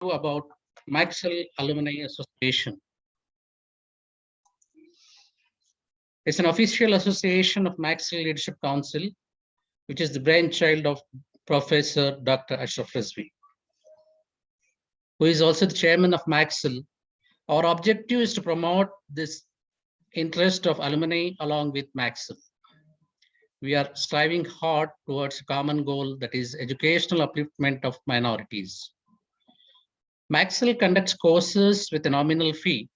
About Maxel Alumni Association. It's an official association of Maxel Leadership Council, which is the brainchild of Professor Dr. Ashraf Rizvi, who is also the chairman of Maxel. Our objective is to promote this interest of alumni along with Maxel. We are striving hard towards a common goal, that is educational upliftment of minorities. Maxel conducts courses with a nominal fee,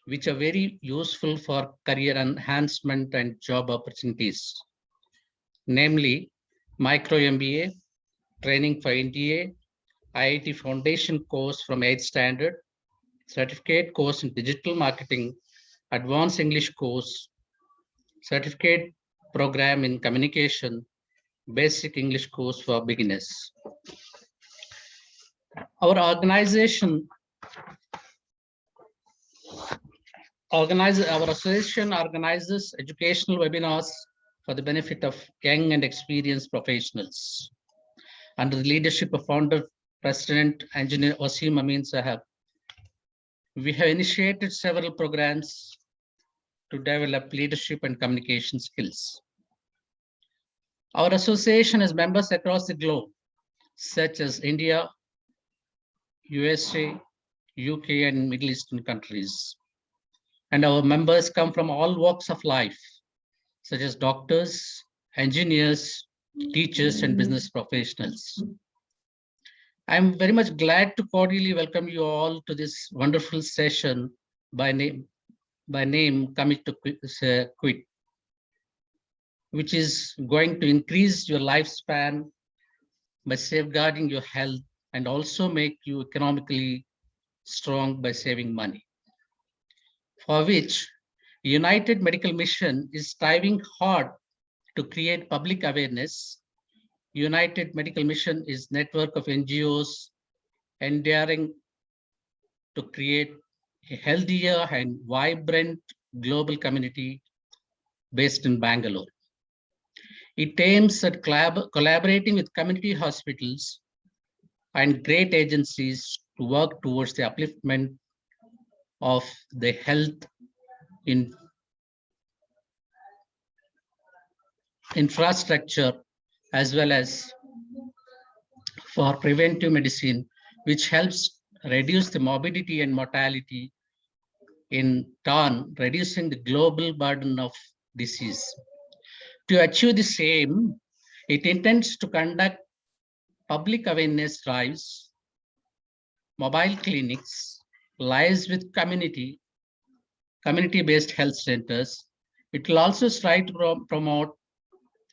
which are very useful for career enhancement and job opportunities, namely micro MBA, training for NDA, IIT Foundation course from 8th standard, certificate course in digital marketing, advanced English course, certificate program in communication, basic English course for beginners. Our association organizes educational webinars for the benefit of young and experienced professionals. Under the leadership of founder, President, Engineer Wasim Amin Sahab, we have initiated several programs to develop leadership and communication skills. Our association has members across the globe, such as India, USA, UK, and Middle Eastern countries. And our members come from all walks of life, such as doctors, engineers, teachers, and business professionals. I'm very much glad to cordially welcome you all to this wonderful session by name Commit to Quit, which is going to increase your lifespan by safeguarding your health and also make you economically strong by saving money, for which United Medical Mission is striving hard to create public awareness. United Medical Mission is a network of NGOs endeavoring to create a healthier and vibrant global community based in Bangalore. It aims at collaborating with community hospitals and great agencies to work towards the upliftment of the health in infrastructure, as well as for preventive medicine, which helps reduce the morbidity and mortality, in turn reducing the global burden of disease. To achieve the same, it intends to conduct public awareness drives, mobile clinics, liaise with community-based health centers. It will also strive to promote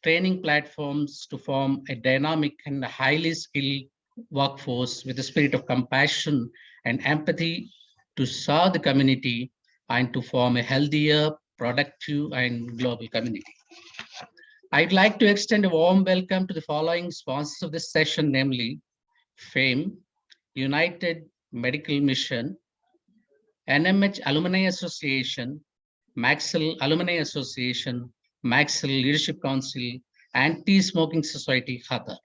training platforms to form a dynamic and highly skilled workforce with a spirit of compassion and empathy to serve the community and to form a healthier, productive, and global community. I'd like to extend a warm welcome to the following sponsors of this session, namely FAIME, United Medical Mission, NMH Alumni Association, Maxel Alumni Association, Maxel Leadership Council, Anti-Smoking Society, Qatar.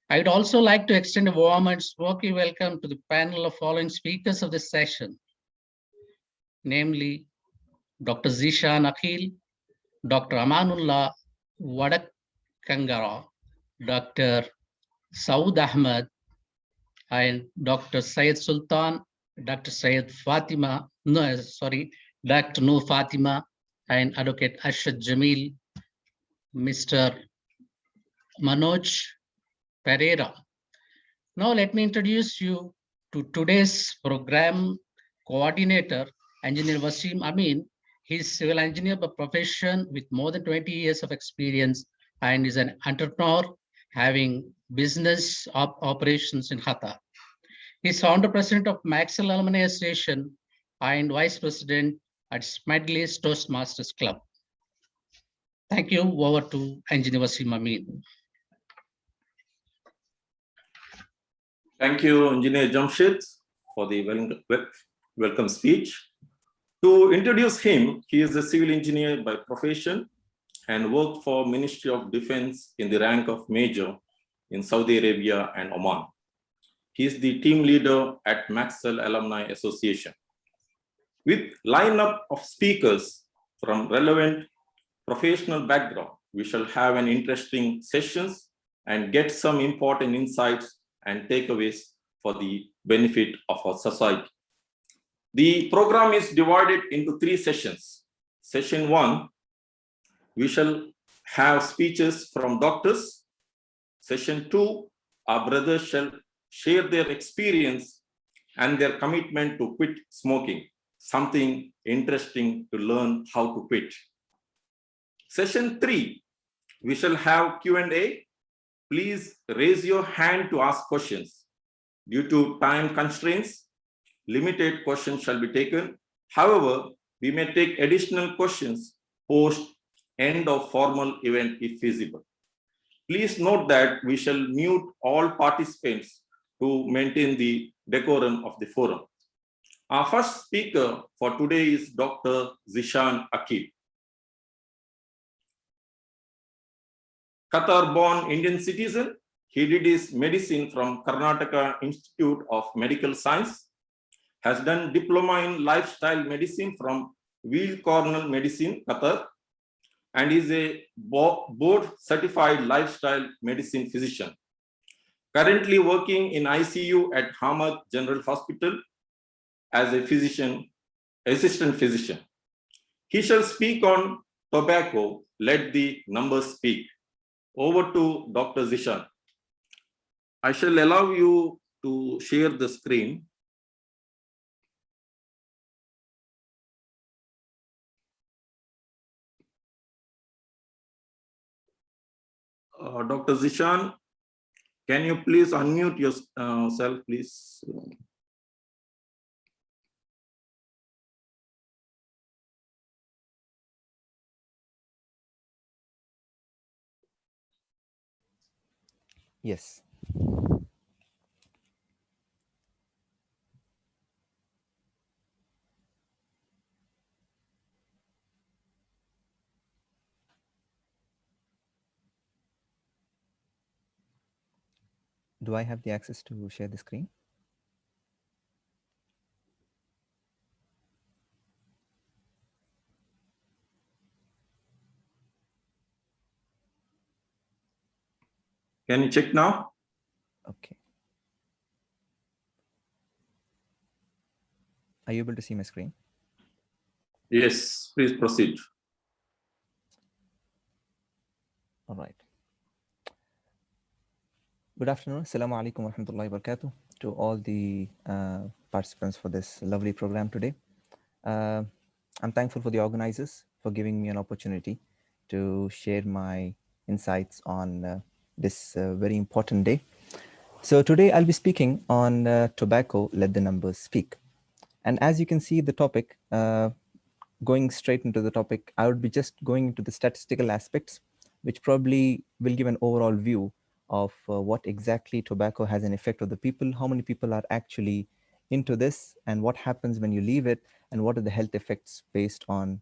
I'd also like to extend a warm and smoky welcome to the panel of following speakers of this session, namely Dr. Zishan Akhil, Dr. Amanullah Vadakangara, Dr. Saud Ahmed, and Dr. Syed Sultan, Dr. Dr. Noor Fatima, and Advocate Ashad Jamil, Mr. Manoj Pereira. Now let me introduce you to today's program coordinator, Engineer Wasim Amin. He's civil engineer by profession with more than 20 years of experience and is an entrepreneur having business operations in Qatar. He's founder president of Maxel Alumni Association and vice president at Smedley's Toastmasters Club. Thank you. Over to Engineer Wasim Amin. Thank you, Engineer Jamshid, for the welcome speech. To introduce him, he is a civil engineer by profession and worked for Ministry of Defense in the rank of Major in Saudi Arabia and Oman. He is the team leader at Maxel Alumni Association. With lineup of speakers from relevant professional background, we shall have an interesting sessions and get some important insights and takeaways for the benefit of our society. The program is divided into 3 sessions. Session 1, we shall have speeches from doctors. Session 2, our brothers shall share their experience and their commitment to quit smoking, something interesting to learn how to quit. Session 3, we shall have Q&A. Please raise your hand to ask questions. Due to time constraints, limited questions shall be taken. However, we may take additional questions post end of formal event if feasible. Please note that we shall mute all participants to maintain the decorum of the forum. Our first speaker for today is Dr. Zishan Akib. Qatar-born Indian citizen, he did his medicine from Karnataka Institute of Medical Science, has done diploma in lifestyle medicine from Weill Cornell Medicine, Qatar, and is a board certified lifestyle medicine physician. Currently working in ICU at Hamad General Hospital as a physician, assistant physician. He shall speak on tobacco. Let the numbers speak. Over to Dr. Zishan. I shall allow you to share the screen. Dr. Zishan, can you please unmute yourself, please? Yes. Do I have the access to share the screen? Can you check now? Okay. Are you able to see my screen? Yes, please proceed. All right. Good afternoon. Assalamu alaikum wa rahmatullahi wa barakatuh to all the participants for this lovely program today. I'm thankful for the organizers for giving me an opportunity to share my insights on this very important day. So today I'll be speaking on tobacco, let the numbers speak. And as you can see the topic, going straight into the topic, I would be just going into the statistical aspects, which probably will give an overall view of what exactly tobacco has an effect on the people, how many people are actually into this, and what happens when you leave it, and what are the health effects based on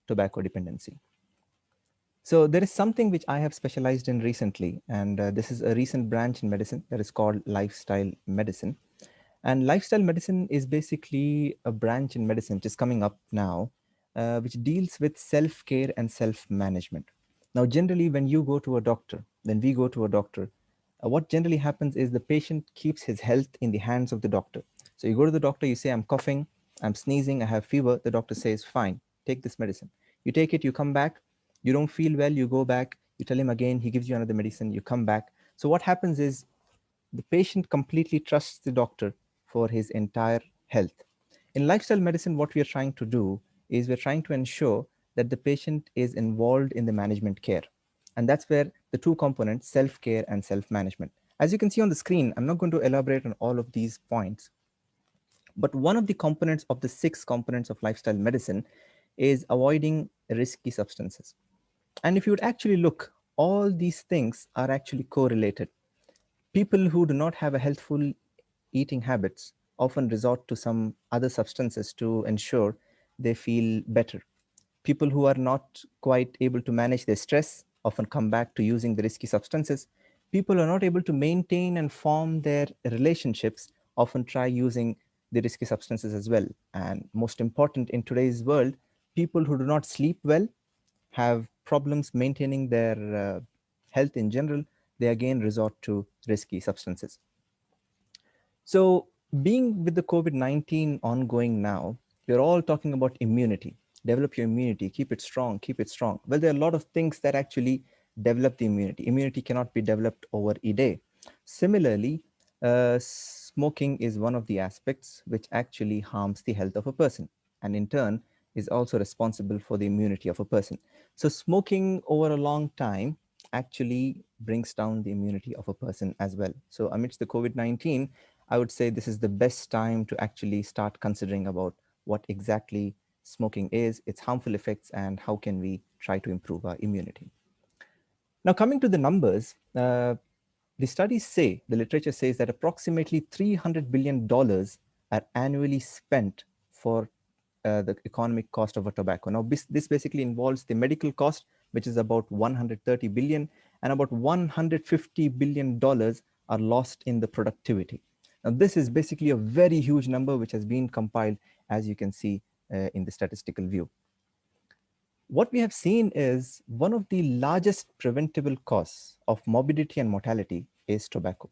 tobacco dependency. So there is something which I have specialized in recently, and this is a recent branch in medicine that is called lifestyle medicine. And lifestyle medicine is basically a branch in medicine which is coming up now, which deals with self-care and self-management. Now, generally, when you go to a doctor, when we go to a doctor, what generally happens is the patient keeps his health in the hands of the doctor. So you go to the doctor, you say, I'm coughing, I'm sneezing, I have fever. The doctor says, fine, take this medicine. You take it, you come back, you don't feel well, you go back, you tell him again, he gives you another medicine, you come back. So what happens is the patient completely trusts the doctor for his entire health. In lifestyle medicine, what we are trying to do is we're trying to ensure that the patient is involved in the management care. And that's where the two components, self-care and self-management. As you can see on the screen, I'm not going to elaborate on all of these points, but one of the components of the 6 components of lifestyle medicine is avoiding risky substances. And if you would actually look, all these things are actually correlated. People who do not have a healthful eating habits often resort to some other substances to ensure they feel better. People who are not quite able to manage their stress often come back to using the risky substances. people are not able to maintain and form their relationships, often try using the risky substances as well. And most important in today's world, people who do not sleep well, have problems maintaining their health in general, they again resort to risky substances. So being with the COVID-19 ongoing now, we're all talking about immunity. Develop your immunity, keep it strong, keep it strong. Well, there are a lot of things that actually develop the immunity. Immunity cannot be developed over a day. Similarly, smoking is one of the aspects which actually harms the health of a person, and in turn is also responsible for the immunity of a person. So smoking over a long time actually brings down the immunity of a person as well. So amidst the COVID-19, I would say this is the best time to actually start considering about what exactly smoking is, its harmful effects, and how can we try to improve our immunity. Now, coming to the numbers, the studies say, the literature says that approximately $300 billion are annually spent for the economic cost of a tobacco. Now, this basically involves the medical cost, which is about 130 billion, and about $150 billion are lost in the productivity. Now, this is basically a very huge number which has been compiled, as you can see in the statistical view. What we have seen is one of the largest preventable causes of morbidity and mortality is tobacco.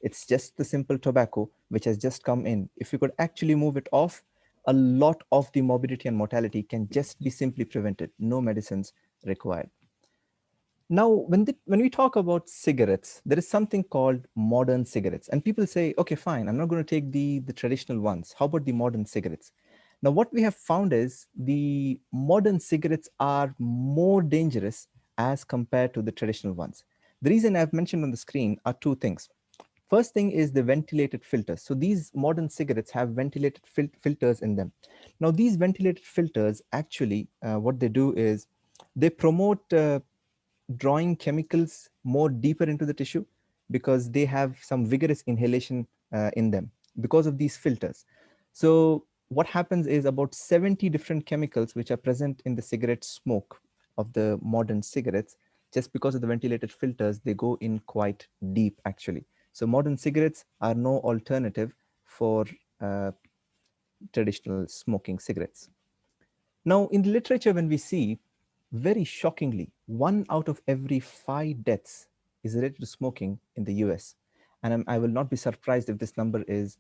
It's just the simple tobacco which has just come in. If you could actually move it off, a lot of the morbidity and mortality can just be simply prevented, no medicines required. Now, when we talk about cigarettes, there is something called modern cigarettes. And people say, okay, fine, I'm not going to take the traditional ones. How about the modern cigarettes? Now, what we have found is the modern cigarettes are more dangerous as compared to the traditional ones. The reason I've mentioned on the screen are two things. First thing is the ventilated filters. So these modern cigarettes have ventilated filters in them. Now, these ventilated filters actually, what they do is they promote drawing chemicals more deeper into the tissue because they have some vigorous inhalation in them because of these filters. So what happens is about 70 different chemicals which are present in the cigarette smoke of the modern cigarettes, just because of the ventilated filters, they go in quite deep actually. So modern cigarettes are no alternative for traditional smoking cigarettes. Now, in the literature, when we see, very shockingly, 1 out of every 5 deaths is related to smoking in the US. And I will not be surprised if this number is,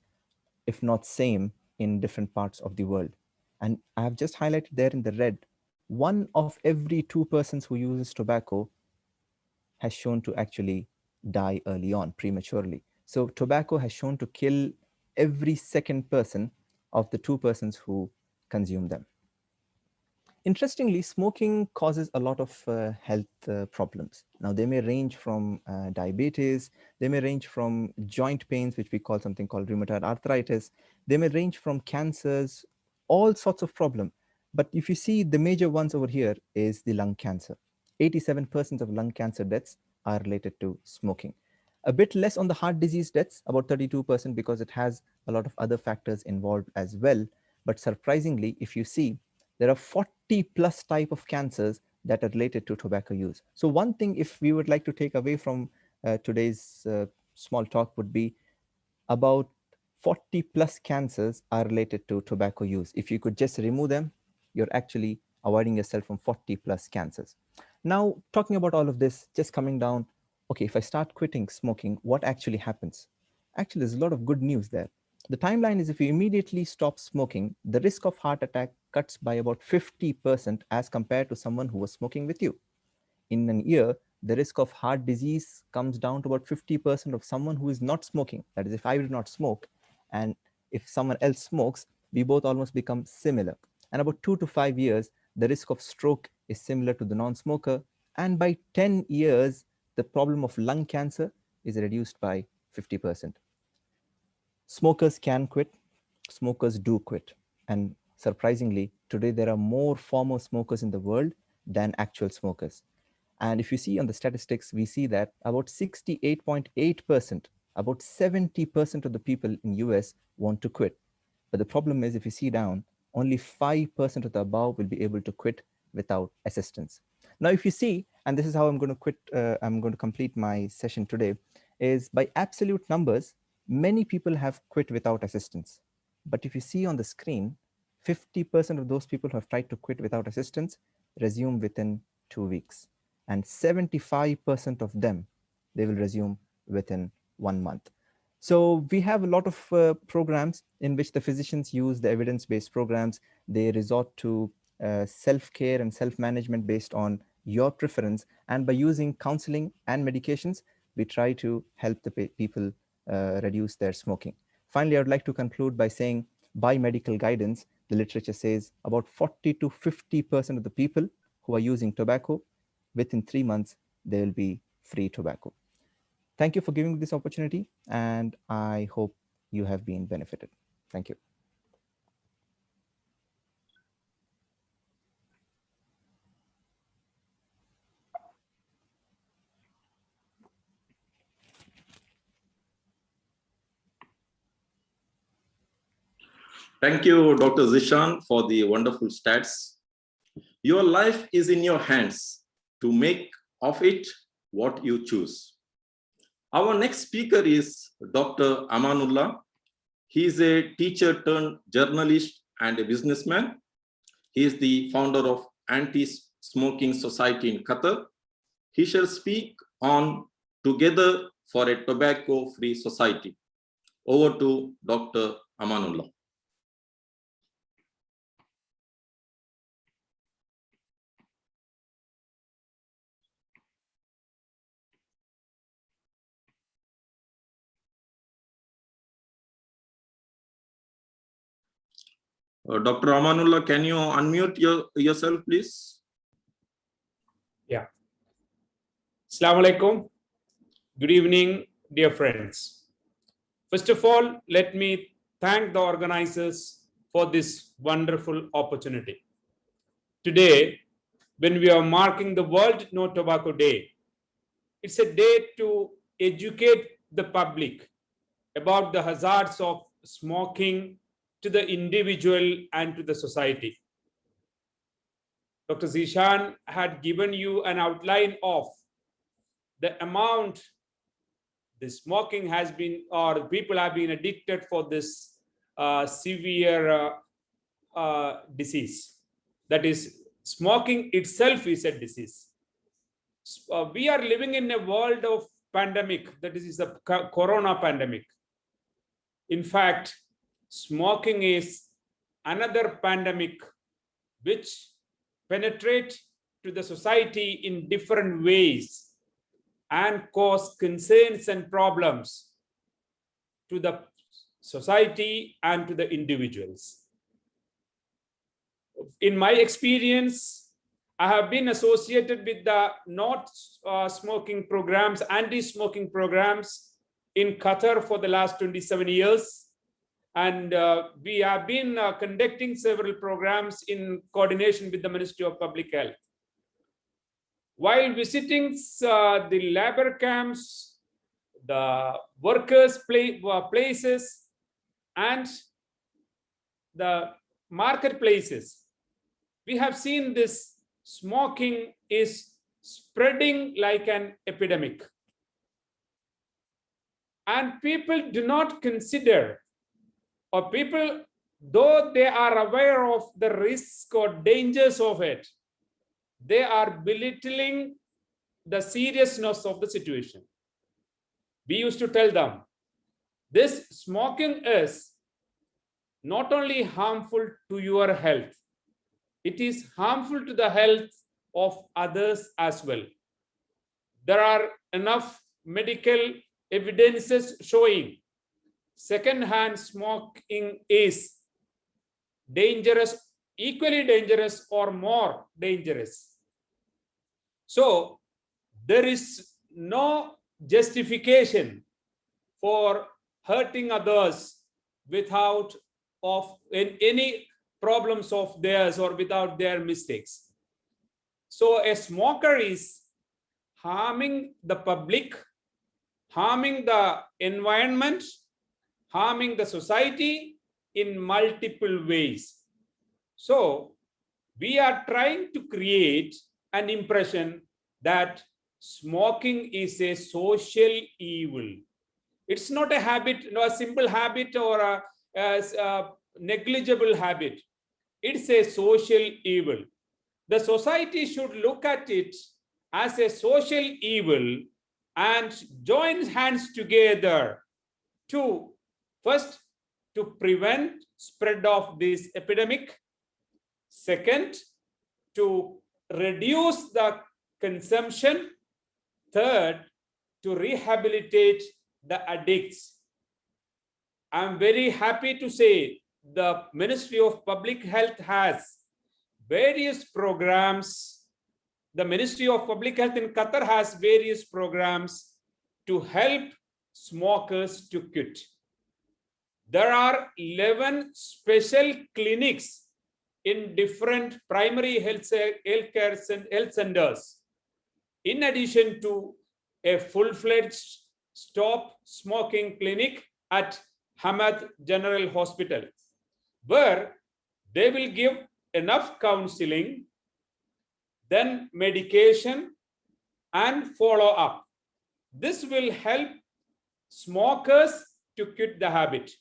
if not same, in different parts of the world. And I have just highlighted there in the red, 1 of every 2 persons who uses tobacco has shown to actually die early on, prematurely. So tobacco has shown to kill every second person of the 2 persons who consume them. Interestingly, smoking causes a lot of health problems. Now, they may range from diabetes, they may range from joint pains, which we call something called rheumatoid arthritis, they may range from cancers, all sorts of problems. But if you see the major ones over here is the lung cancer. 87% of lung cancer deaths are related to smoking. A bit less on the heart disease deaths, about 32%, because it has a lot of other factors involved as well. But surprisingly, if you see, there are 40 plus type of cancers that are related to tobacco use. So one thing, if we would like to take away from today's small talk, would be about 40 plus cancers are related to tobacco use. If you could just remove them, you're actually avoiding yourself from 40 plus cancers. Now, talking about all of this, just coming down, okay, if I start quitting smoking, what actually happens? Actually, there's a lot of good news there. The timeline is if you immediately stop smoking, the risk of heart attack cuts by about 50% as compared to someone who was smoking with you. In an year, the risk of heart disease comes down to about 50% of someone who is not smoking. That is, if I do not smoke and if someone else smokes, we both almost become similar. And about 2 to 5 years, the risk of stroke is similar to the non-smoker. And by 10 years, the problem of lung cancer is reduced by 50%. Smokers can quit, smokers do quit. And surprisingly, today there are more former smokers in the world than actual smokers. And if you see on the statistics, we see that about 68.8%, about 70% of the people in US want to quit. But the problem is, if you see down, only 5% of the above will be able to quit without assistance. Now, if you see, and this is how I'm going to complete my session today, is by absolute numbers, many people have quit without assistance. But if you see on the screen, 50% of those people who have tried to quit without assistance resume within 2 weeks. And 75% of them, they will resume within 1 month. So we have a lot of programs in which the physicians use the evidence-based programs. They resort to self-care and self-management based on your preference. And by using counseling and medications, we try to help the people reduce their smoking. Finally, I would like to conclude by saying, by medical guidance, the literature says about 40 to 50% of the people who are using tobacco, within 3 months, they will be free tobacco. Thank you for giving me this opportunity, and I hope you have been benefited. Thank you. Thank you, Dr. Zishan, for the wonderful stats. Your life is in your hands to make of it what you choose. Our next speaker is Dr. Amanullah. He is a teacher turned journalist and a businessman. He is the founder of Anti-Smoking Society in Qatar. He shall speak on Together for a Tobacco-Free Society. Over to Dr. Amanullah. Dr. Amanullah, can you unmute yourself, please? Yeah. Assalamu alaikum. Good evening, dear friends. First of all, let me thank the organizers for this wonderful opportunity. Today, when we are marking the World No Tobacco Day, it's a day to educate the public about the hazards of smoking to the individual and to the society. Dr. Zishan had given you an outline of the amount the smoking has been, or people have been addicted for this severe disease. That is, smoking itself is a disease. We are living in a world of pandemic, that is the corona pandemic. In fact, smoking is another pandemic which penetrates to the society in different ways and cause concerns and problems to the society and to the individuals. In my experience, I have been associated with the not smoking programs, anti-smoking programs in Qatar for the last 27 years. And we have been conducting several programs in coordination with the Ministry of Public Health. While visiting the labor camps, the workers' places, and the marketplaces, we have seen this smoking is spreading like an epidemic. And people do not consider, or people, though they are aware of the risks or dangers of it, they are belittling the seriousness of the situation. We used to tell them, this smoking is not only harmful to your health, it is harmful to the health of others as well. There are enough medical evidences showing secondhand smoking is dangerous, equally dangerous, or more dangerous. So there is no justification for hurting others without any problems of theirs or without their mistakes. So a smoker is harming the public, harming the environment, harming the society in multiple ways. So we are trying to create an impression that smoking is a social evil. It's not a habit, a simple habit or a negligible habit. It's a social evil. The society should look at it as a social evil and join hands together to first to prevent spread of this epidemic. Second, to reduce the consumption. Third, to rehabilitate the addicts. I'm very happy to say the Ministry of Public Health has various programs. The Ministry of Public Health in Qatar has various programs to help smokers to quit. There are 11 special clinics in different primary health centers, in addition to a full-fledged stop smoking clinic at Hamad General Hospital, where they will give enough counseling, then medication and follow-up. This will help smokers to quit the habit.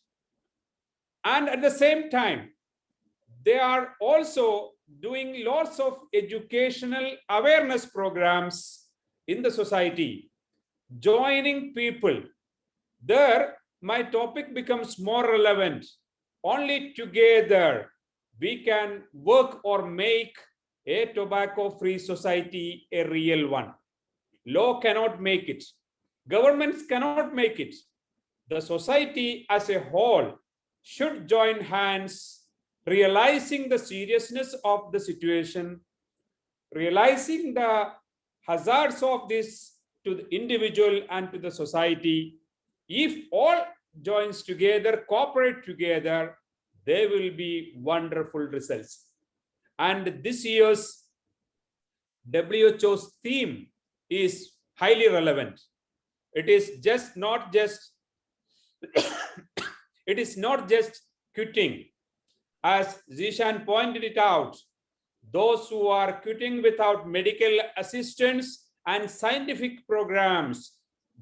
And at the same time, they are also doing lots of educational awareness programs in the society, joining people. There, my topic becomes more relevant. Only together we can work or make a tobacco-free society a real one. Law cannot make it. Governments cannot make it. The society as a whole should join hands, realizing the seriousness of the situation, realizing the hazards of this to the individual and to the society. If all joins together, cooperate together, there will be wonderful results. And this year's WHO's theme is highly relevant. It is not just quitting. As Zishan pointed it out, those who are quitting without medical assistance and scientific programs,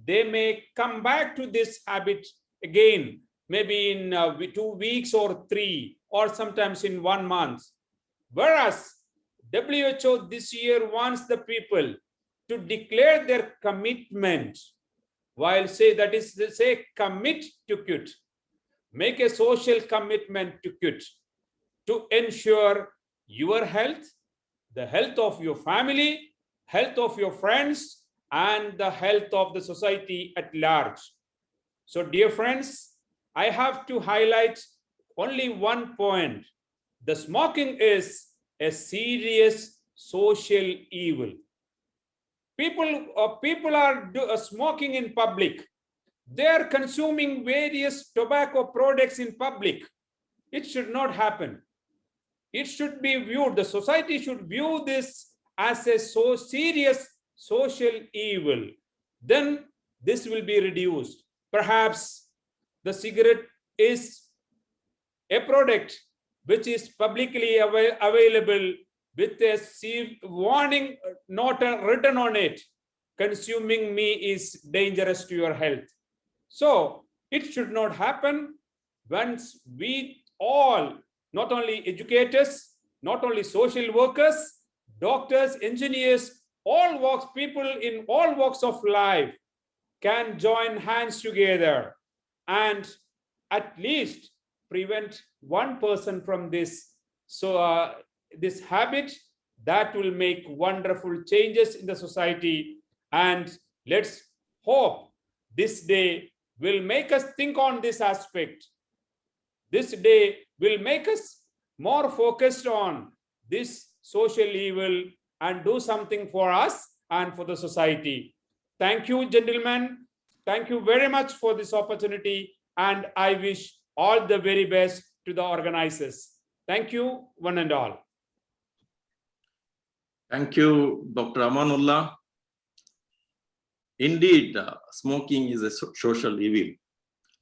they may come back to this habit again, maybe in 2 weeks or 3, or sometimes in 1 month. Whereas WHO this year wants the people to declare their commitment, while say commit to quit, make a social commitment to quit, to ensure your health, the health of your family, health of your friends, and the health of the society at large. So, dear friends, I have to highlight only one point. The smoking is a serious social evil. People are smoking in public. They are consuming various tobacco products in public. It should not happen. It should be viewed, the society should view this as a so serious social evil. Then this will be reduced. Perhaps the cigarette is a product which is publicly available with a warning note written on it. Consuming me is dangerous to your health. So it should not happen. Once we all, not only educators, not only social workers, doctors, engineers, all walks, people in all walks of life can join hands together and at least prevent one person from this. So this habit, that will make wonderful changes in the society. And let's hope this day will make us think on this aspect. This day will make us more focused on this social evil and do something for us and for the society. Thank you, gentlemen. Thank you very much for this opportunity. And I wish all the very best to the organizers. Thank you, one and all. Thank you, Dr. Amanullah. Indeed, smoking is a social evil,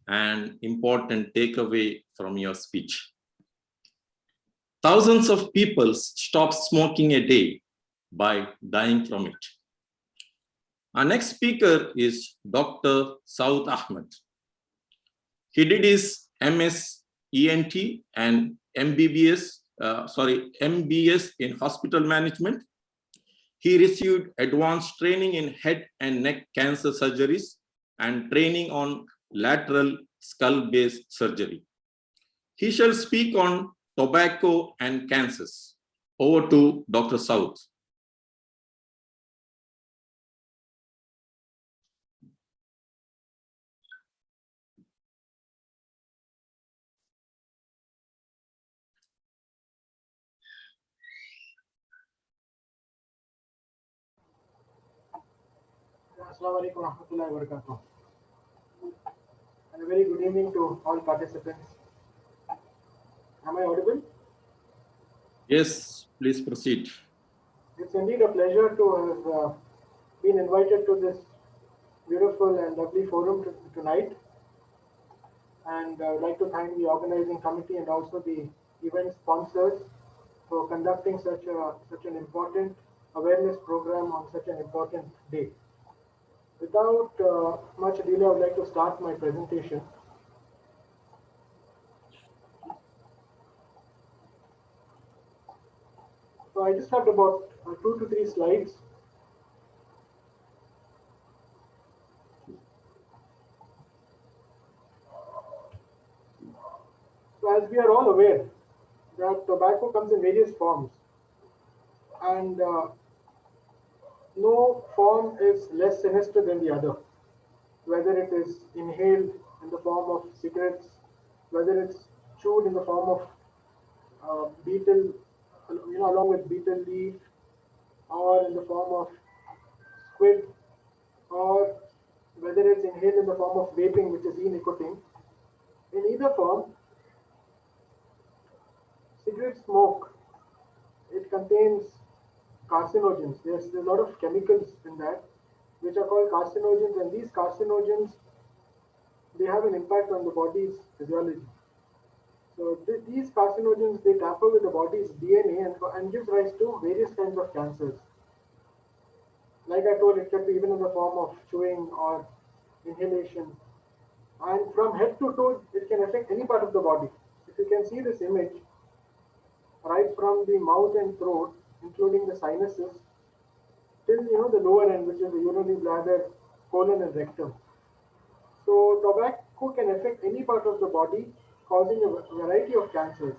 an important takeaway from your speech. Thousands of people stop smoking a day, by dying from it. Our next speaker is Dr. Saud Ahmed. He did his MS ENT and MBS in hospital management. He received advanced training in head and neck cancer surgeries and training on lateral skull-based surgery. He shall speak on tobacco and cancers. Over to Dr. Saud. Assalamu alaikum warahmatullahi wabarakatuh. And a very good evening to all participants. Am I audible? Yes, please proceed. It's indeed a pleasure to have been invited to this beautiful and lovely forum tonight. And I would like to thank the organizing committee and also the event sponsors for conducting such an important awareness program on such an important day. Without much delay, I would like to start my presentation. So I just have about 2 to 3 slides. So as we are all aware that tobacco comes in various forms, and no form is less sinister than the other, whether it is inhaled in the form of cigarettes, whether it's chewed in the form of betel, along with betel leaf, or in the form of squid, or whether it's inhaled in the form of vaping, which is e-nicotine. In either form, cigarette smoke, it contains carcinogens. There's a lot of chemicals in that which are called carcinogens, and these carcinogens, they have an impact on the body's physiology. So these carcinogens, they tamper with the body's DNA and gives rise to various kinds of cancers. Like I told, it can be even in the form of chewing or inhalation. And from head to toe, it can affect any part of the body. If you can see this image, right from the mouth and throat, including the sinuses, till the lower end, which is the urinary bladder, colon, and rectum. So tobacco can affect any part of the body, causing a variety of cancers.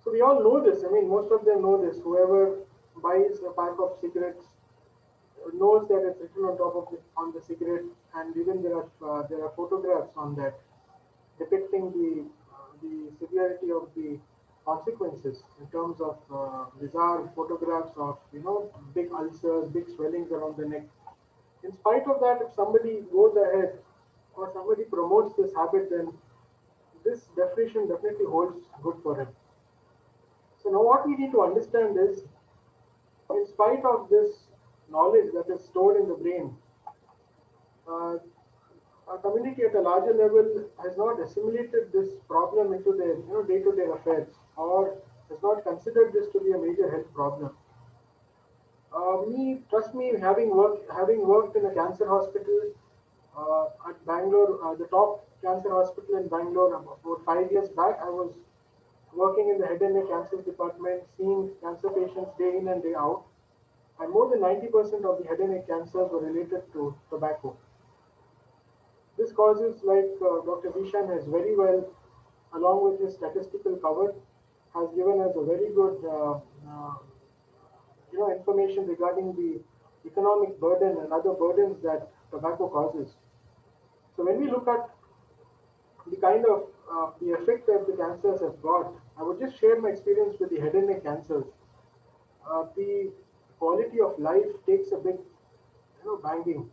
So we all know this. I mean, most of them know this. Whoever buys a pack of cigarettes knows that it's written on top of on the cigarette, and even there are photographs on that depicting the severity of the consequences in terms of bizarre photographs of big ulcers, big swellings around the neck. In spite of that, if somebody goes ahead or somebody promotes this habit, then this definition definitely holds good for him. So now what we need to understand is, in spite of this knowledge that is stored in the brain, our community at a larger level has not assimilated this problem into their day-to-day affairs, or has not considered this to be a major health problem. Trust me, having worked in a cancer hospital at Bangalore, the top cancer hospital in Bangalore, about 5 years back, I was working in the head and neck cancer department, seeing cancer patients day in and day out, and more than 90% of the head and neck cancers were related to tobacco. This causes, like Dr. Zishan has very well, along with his statistical cover, has given us a very good information regarding the economic burden and other burdens that tobacco causes. So when we look at the kind of the effect that the cancers have got, I would just share my experience with the head and neck cancers. The quality of life takes a big banging.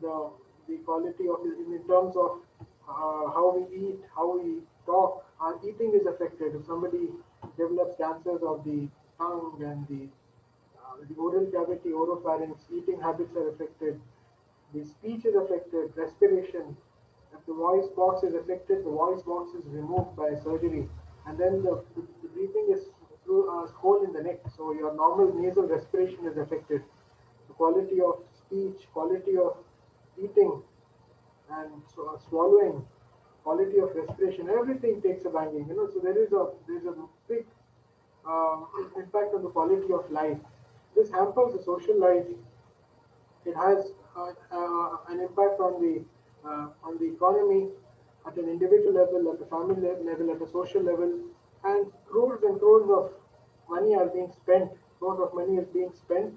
The quality of in terms of how we eat, how we talk, our eating is affected. If somebody develops cancers of the tongue and the oral cavity, oropharynx, eating habits are affected. The speech is affected, respiration. If the voice box is affected, the voice box is removed by surgery, and then the breathing is through a hole in the neck. So your normal nasal respiration is affected. The quality of speech, quality of eating, and so, swallowing, quality of respiration, everything takes a banging. So there's a big impact on the quality of life. This hampers the social life. It has an impact on the economy at an individual level, at the family level, at a social level, and crores of money are being spent. Crores of money is being spent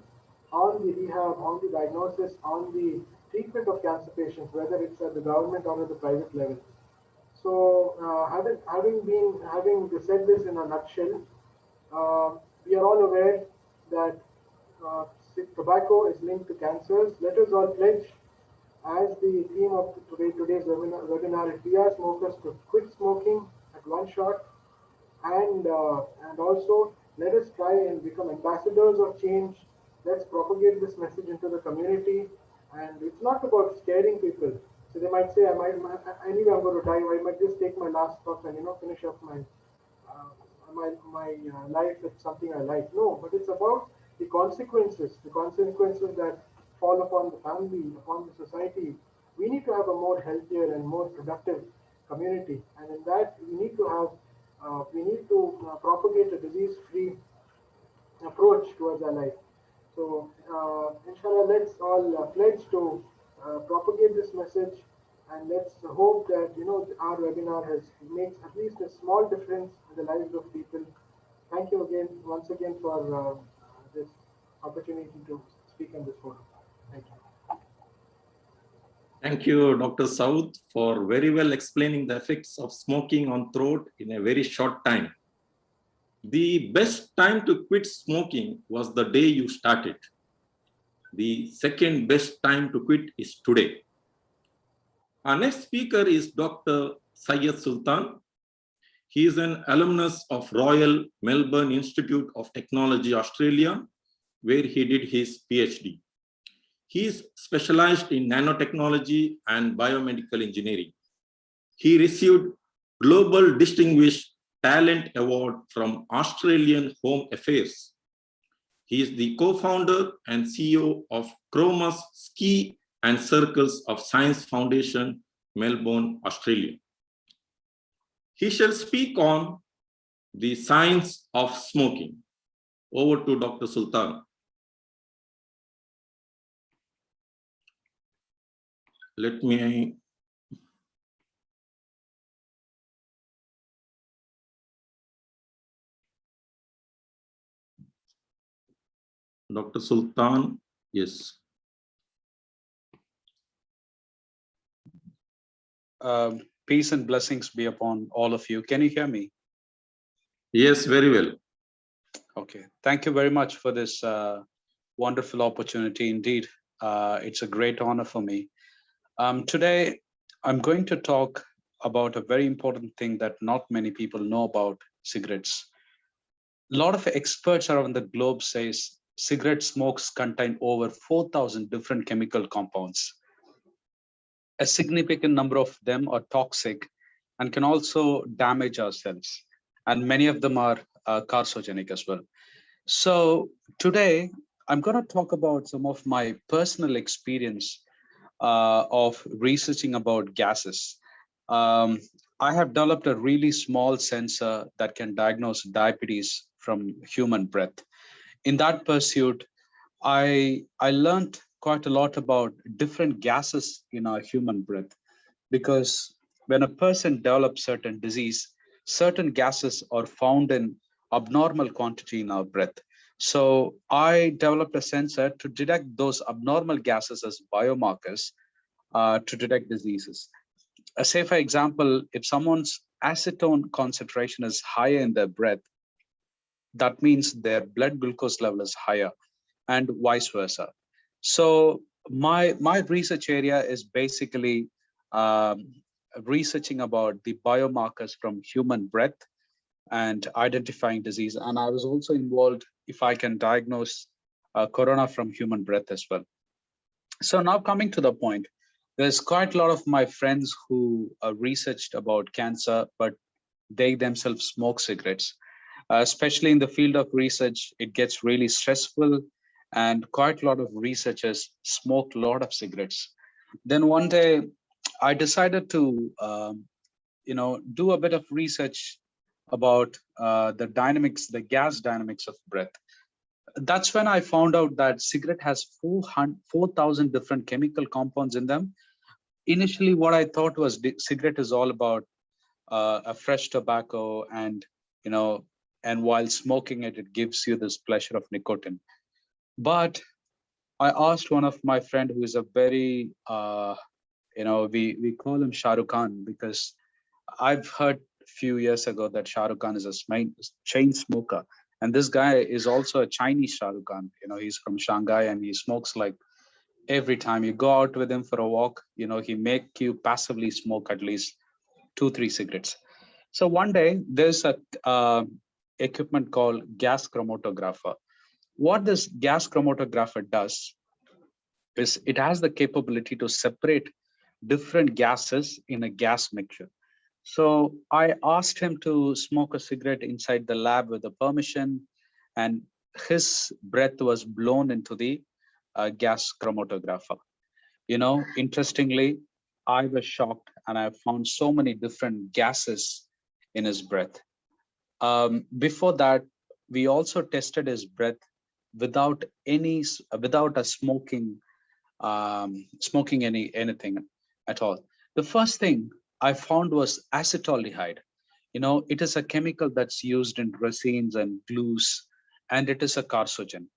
on the rehab, on the diagnosis, on the treatment of cancer patients, whether it's at the government or at the private level. So, having said this in a nutshell, we are all aware that uh, tobacco is linked to cancers. Let us all pledge, as the theme of today's webinar, if we are smokers, to quit smoking at one shot, and also let us try and become ambassadors of change. Let's propagate this message into the community, and it's not about scaring people. So they might say, anyway I'm going to die. I might just take my last puff and finish up my life with something I like. No, but it's about the consequences that fall upon the family, upon the society. We need to have a more healthier and more productive community, and in that we need to propagate a disease-free approach towards our life. So, inshallah, let's all pledge to propagate this message, and let's hope that our webinar makes at least a small difference in the lives of people. Thank you once again for this opportunity to speak on this forum. Thank you. Thank you, Dr. Saud, for very well explaining the effects of smoking on throat in a very short time. The best time to quit smoking was the day you started. The second best time to quit is today. Our next speaker is Dr. Syed Sultan. He is an alumnus of Royal Melbourne Institute of Technology, Australia, where he did his PhD. He is specialized in nanotechnology and biomedical engineering. He received Global Distinguished Talent Award from Australian Home Affairs. He is the co-founder and CEO of Chromus Ski and Circles of Science Foundation, Melbourne, Australia. He shall speak on the science of smoking. Over to Dr. Sultan. Let me Dr. Sultan, yes. Peace and blessings be upon all of you. Can you hear me? Yes, very well. Okay. Thank you very much for this wonderful opportunity. Indeed, it's a great honor for me. Today, I'm going to talk about a very important thing that not many people know about cigarettes. A lot of experts around the globe says cigarette smokes contain over 4,000 different chemical compounds. A significant number of them are toxic and can also damage our cells. And many of them are carcinogenic as well. So today, I'm going to talk about some of my personal experience of researching about gases. I have developed a really small sensor that can diagnose diabetes from human breath. In that pursuit, I learned quite a lot about different gases in our human breath, because when a person develops certain disease, certain gases are found in abnormal quantity in our breath. So I developed a sensor to detect those abnormal gases as biomarkers to detect diseases. Say, for example, if someone's acetone concentration is higher in their breath, that means their blood glucose level is higher, and vice versa. So my research area is basically researching about the biomarkers from human breath and identifying disease. And I was also involved if I can diagnose corona from human breath as well. So now coming to the point, there's quite a lot of my friends who researched about cancer, but they themselves smoke cigarettes. Especially in the field of research, it gets really stressful, and quite a lot of researchers smoke a lot of cigarettes. Then one day I decided to, do a bit of research about the dynamics, the gas dynamics of breath. That's when I found out that cigarette has 4,000 different chemical compounds in them. Initially, what I thought was cigarette is all about a fresh tobacco, and and while smoking it, it gives you this pleasure of nicotine. But I asked one of my friend who is a very, we call him Shah Rukh Khan, because I've heard a few years ago that Shah Rukh Khan is a chain smoker. And this guy is also a Chinese Shah Rukh Khan. He's from Shanghai, and he smokes like every time you go out with him for a walk, he make you passively smoke at least 2-3 cigarettes. So one day there's a equipment called gas chromatographer. What this gas chromatographer does is it has the capability to separate different gases in a gas mixture. So I asked him to smoke a cigarette inside the lab with the permission, and his breath was blown into the gas chromatographer. Interestingly, I was shocked, and I found so many different gases in his breath. Before that, we also tested his breath without a smoking anything at all. The first thing I found was acetaldehyde. It is a chemical that's used in resins and glues, and it is a carcinogen.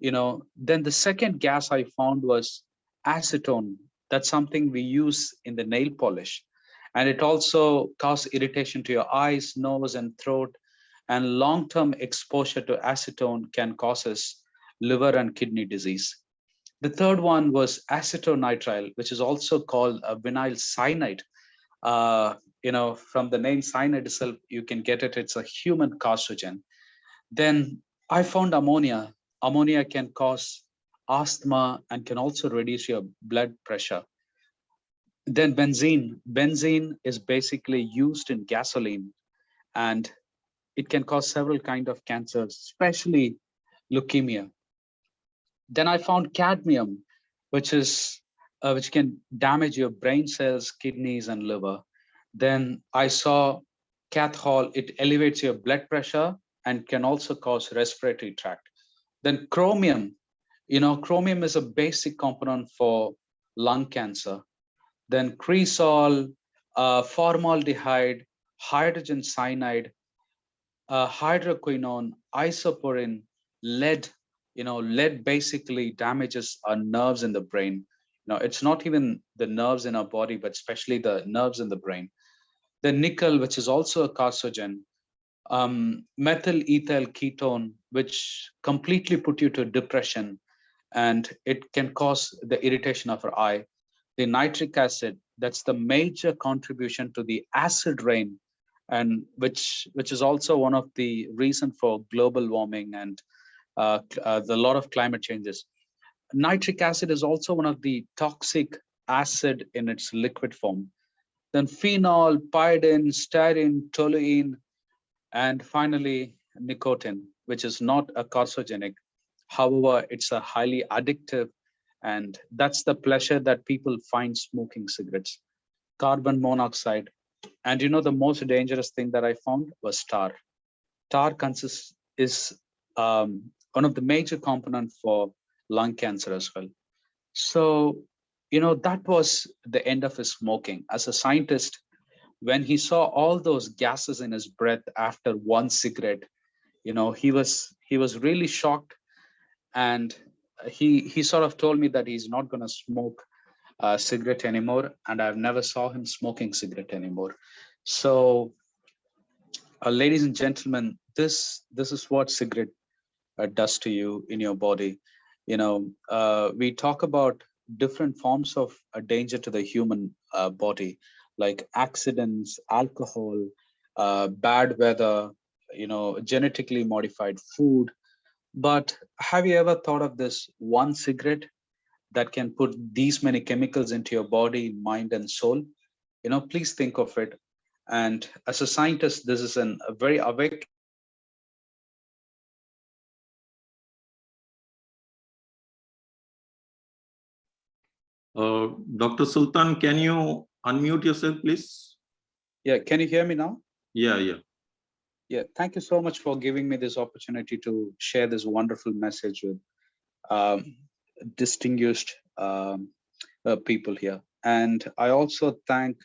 Then the second gas I found was acetone. That's something we use in the nail polish, and it also causes irritation to your eyes, nose, and throat. And long-term exposure to acetone can cause liver and kidney disease. The third one was acetonitrile, which is also called a vinyl cyanide. From the name cyanide itself, you can get it. It's a human carcinogen. Then I found ammonia. Ammonia can cause asthma and can also reduce your blood pressure. Then benzene. Benzene is basically used in gasoline, and it can cause several kinds of cancers, especially leukemia. Then I found cadmium, which can damage your brain cells, kidneys, and liver. Then I saw cathol. It elevates your blood pressure and can also cause respiratory tract. Then chromium. Chromium is a basic component for lung cancer. Then cresol, formaldehyde, hydrogen cyanide, hydroquinone, isoporin, lead. Lead basically damages our nerves in the brain. It's not even the nerves in our body, but especially the nerves in the brain. The nickel, which is also a carcinogen, methyl ethyl ketone, which completely put you to depression, and it can cause the irritation of your eye. The nitric acid, that's the major contribution to the acid rain, and which is also one of the reason for global warming and the lot of climate changes. Nitric acid is also one of the toxic acid in its liquid form. Then phenol, pyridine, styrene, toluene, and finally nicotine, which is not a carcinogenic. However, it's a highly addictive, and that's the pleasure that people find smoking cigarettes. Carbon monoxide. And the most dangerous thing that I found was tar. Tar is one of the major components for lung cancer as well. So, that was the end of his smoking. As a scientist, when he saw all those gases in his breath after one cigarette, he was really shocked, and he sort of told me that he's not going to smoke a cigarette anymore, and I've never saw him smoking cigarette anymore. So, ladies and gentlemen, this is what cigarette does to you in your body. We talk about different forms of danger to the human body, like accidents, alcohol, bad weather, genetically modified food. But have you ever thought of this one cigarette that can put these many chemicals into your body, mind, and soul? Please think of it. And as a scientist, this is a very awakening Dr. Sultan, can you unmute yourself, please? Yeah, can you hear me now? Yeah. Yeah, thank you so much for giving me this opportunity to share this wonderful message with distinguished people here. And I also thank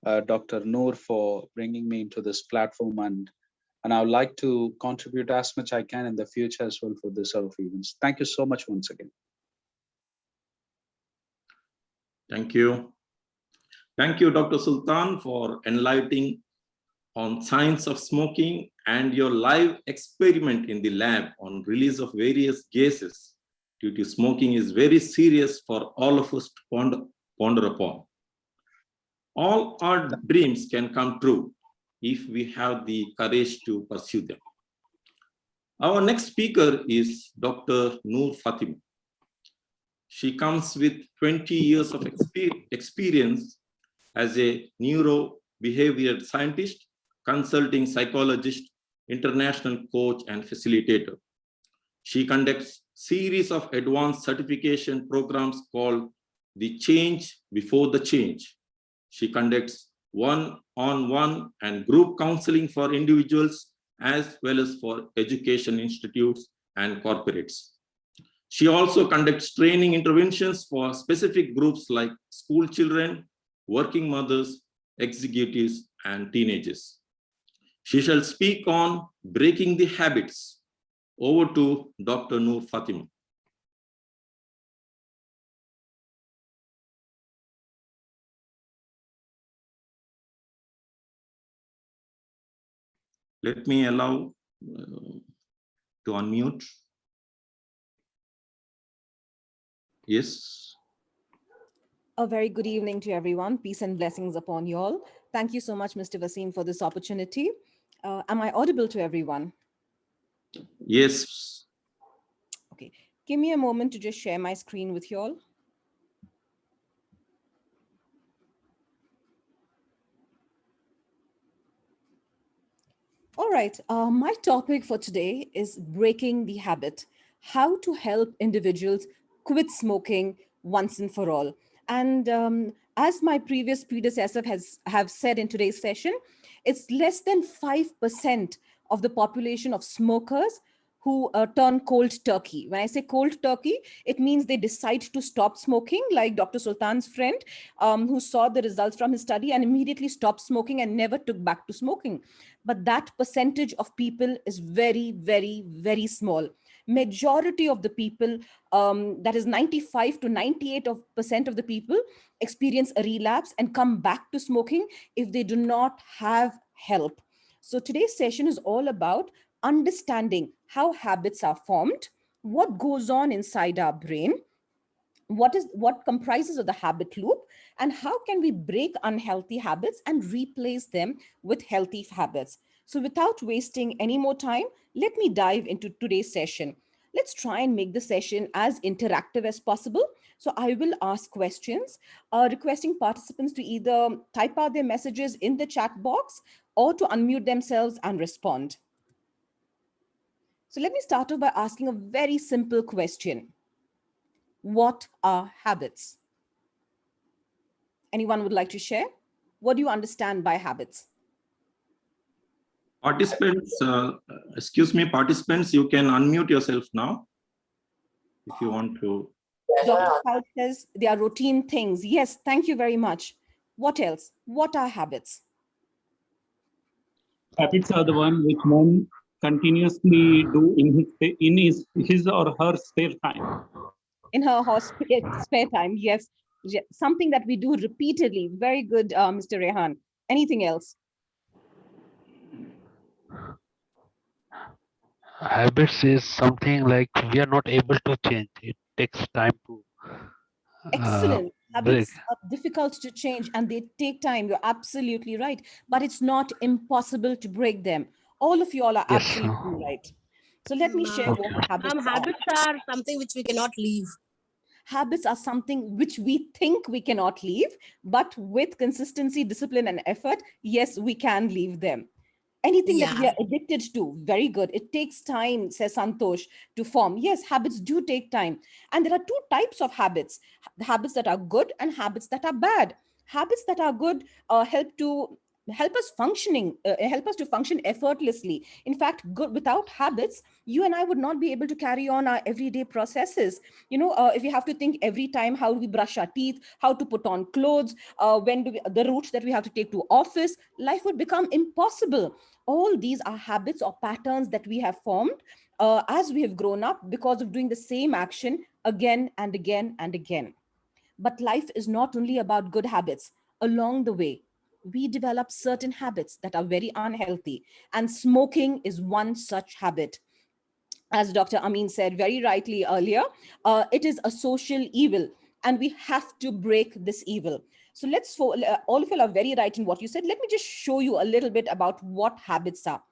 Dr. Noor for bringing me into this platform, and I would like to contribute as much I can in the future as well for this sort of events. Thank you so much once again. Thank you. Thank you, Dr. Sultan, for enlightening on science of smoking and your live experiment in the lab on release of various gases due to smoking is very serious for all of us to ponder upon. All our dreams can come true if we have the courage to pursue them. Our next speaker is Dr. Noor Fatim. She comes with 20 years of experience as a neurobehavioral scientist, consulting psychologist, international coach, and facilitator. She conducts series of advanced certification programs called the Change Before the Change. She conducts one-on-one and group counseling for individuals as well as for education institutes and corporates. She also conducts training interventions for specific groups like school children, working mothers, executives, and teenagers. She shall speak on breaking the habits. Over to Dr. Noor Fatim. Let me allow to unmute. Yes. A very good evening to everyone. Peace and blessings upon you all. Thank you so much, Mr. Wasim, for this opportunity. Am I audible to everyone? Yes. Okay. Give me a moment to just share my screen with you all. All right. My topic for today is breaking the habit, how to help individuals quit smoking once and for all. And as my previous predecessor have said in today's session, it's less than 5% of the population of smokers who turn cold turkey. When I say cold turkey, it means they decide to stop smoking, like Dr. Sultan's friend who saw the results from his study and immediately stopped smoking and never took back to smoking. But that percentage of people is very, very, very small. Majority of the people, that is 95 to 98% of the people, experience a relapse and come back to smoking if they do not have help. So today's session is all about understanding how habits are formed, what goes on inside our brain, what comprises of the habit loop, and how can we break unhealthy habits and replace them with healthy habits. So without wasting any more time, let me dive into today's session. Let's try and make the session as interactive as possible. So I will ask questions, requesting participants to either type out their messages in the chat box or to unmute themselves and respond. So let me start off by asking a very simple question. What are habits? Anyone would like to share? What do you understand by habits? Participants, excuse me, participants, you can unmute yourself now if you want to. Dr. Saud says they are routine things. Yes, thank you very much. What else? What are habits? Habits are the one which one continuously do in his or her spare time. In her spare time, yes. Something that we do repeatedly. Very good, Mr. Rehan. Anything else? Habits is something like we are not able to change. It takes time to Excellent. break. Habits are difficult to change and they take time. You're absolutely right. But it's not impossible to break them. All of you all are Yes. absolutely right. So let me share what habits are. Habits are something which we cannot leave. Habits are something which we think we cannot leave, but with consistency, discipline, and effort, yes, we can leave them. Anything that we Yeah. are addicted to, very good. It takes time, says Santosh, to form. Yes, habits do take time. And there are two types of habits, habits that are good and habits that are bad. Habits that are good help us help us to function effortlessly. In fact, good without habits, you and I would not be able to carry on our everyday processes. If you have to think every time how do we brush our teeth, how to put on clothes, the routes that we have to take to office, life would become impossible. All these are habits or patterns that we have formed as we have grown up because of doing the same action again and again and again. But life is not only about good habits. Along the way, we develop certain habits that are very unhealthy, and smoking is one such habit. As Dr. Amin said very rightly earlier, it is a social evil, and we have to break this evil. So all of you are very right in what you said. Let me just show you a little bit about what habits are.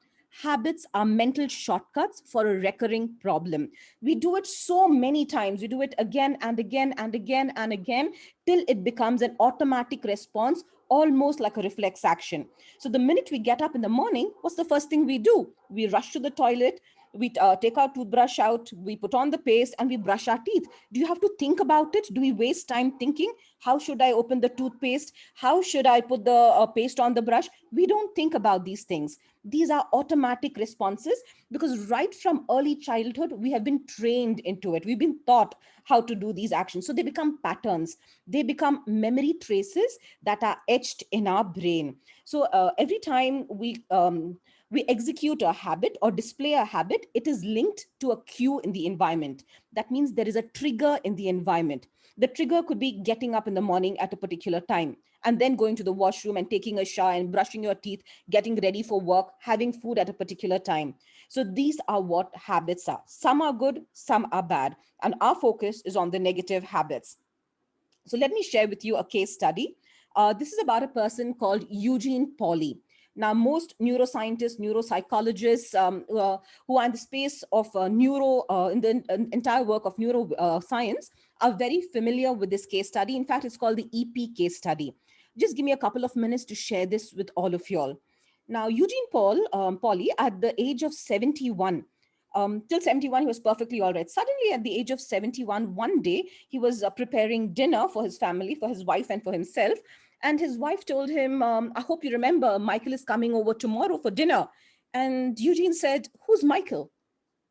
Habits are mental shortcuts for a recurring problem. We do it so many times. We do it again and again and again and again till it becomes an automatic response, almost like a reflex action. So the minute we get up in the morning, what's the first thing we do? We rush to the toilet, we take our toothbrush out, we put on the paste, and we brush our teeth. Do you have to think about it? Do we waste time thinking, how should I open the toothpaste? How should I put the paste on the brush? We don't think about these things. These are automatic responses because right from early childhood, we have been trained into it. We've been taught how to do these actions. So they become patterns. They become memory traces that are etched in our brain. So every time we execute a habit or display a habit, it is linked to a cue in the environment. That means there is a trigger in the environment. The trigger could be getting up in the morning at a particular time and then going to the washroom and taking a shower and brushing your teeth, getting ready for work, having food at a particular time. So these are what habits are. Some are good, some are bad. And our focus is on the negative habits. So let me share with you a case study. This is about a person called Eugene Pauly. Now, most neuroscientists, neuropsychologists who are in the space of in the entire work of neuroscience are very familiar with this case study. In fact, it's called the EP case study. Just give me a couple of minutes to share this with all of y'all. Now, Eugene Pauly, at the age of 71, till 71, he was perfectly all right. Suddenly, at the age of 71, one day, he was preparing dinner for his family, for his wife and for himself. And his wife told him, I hope you remember, Michael is coming over tomorrow for dinner. And Eugene said, who's Michael?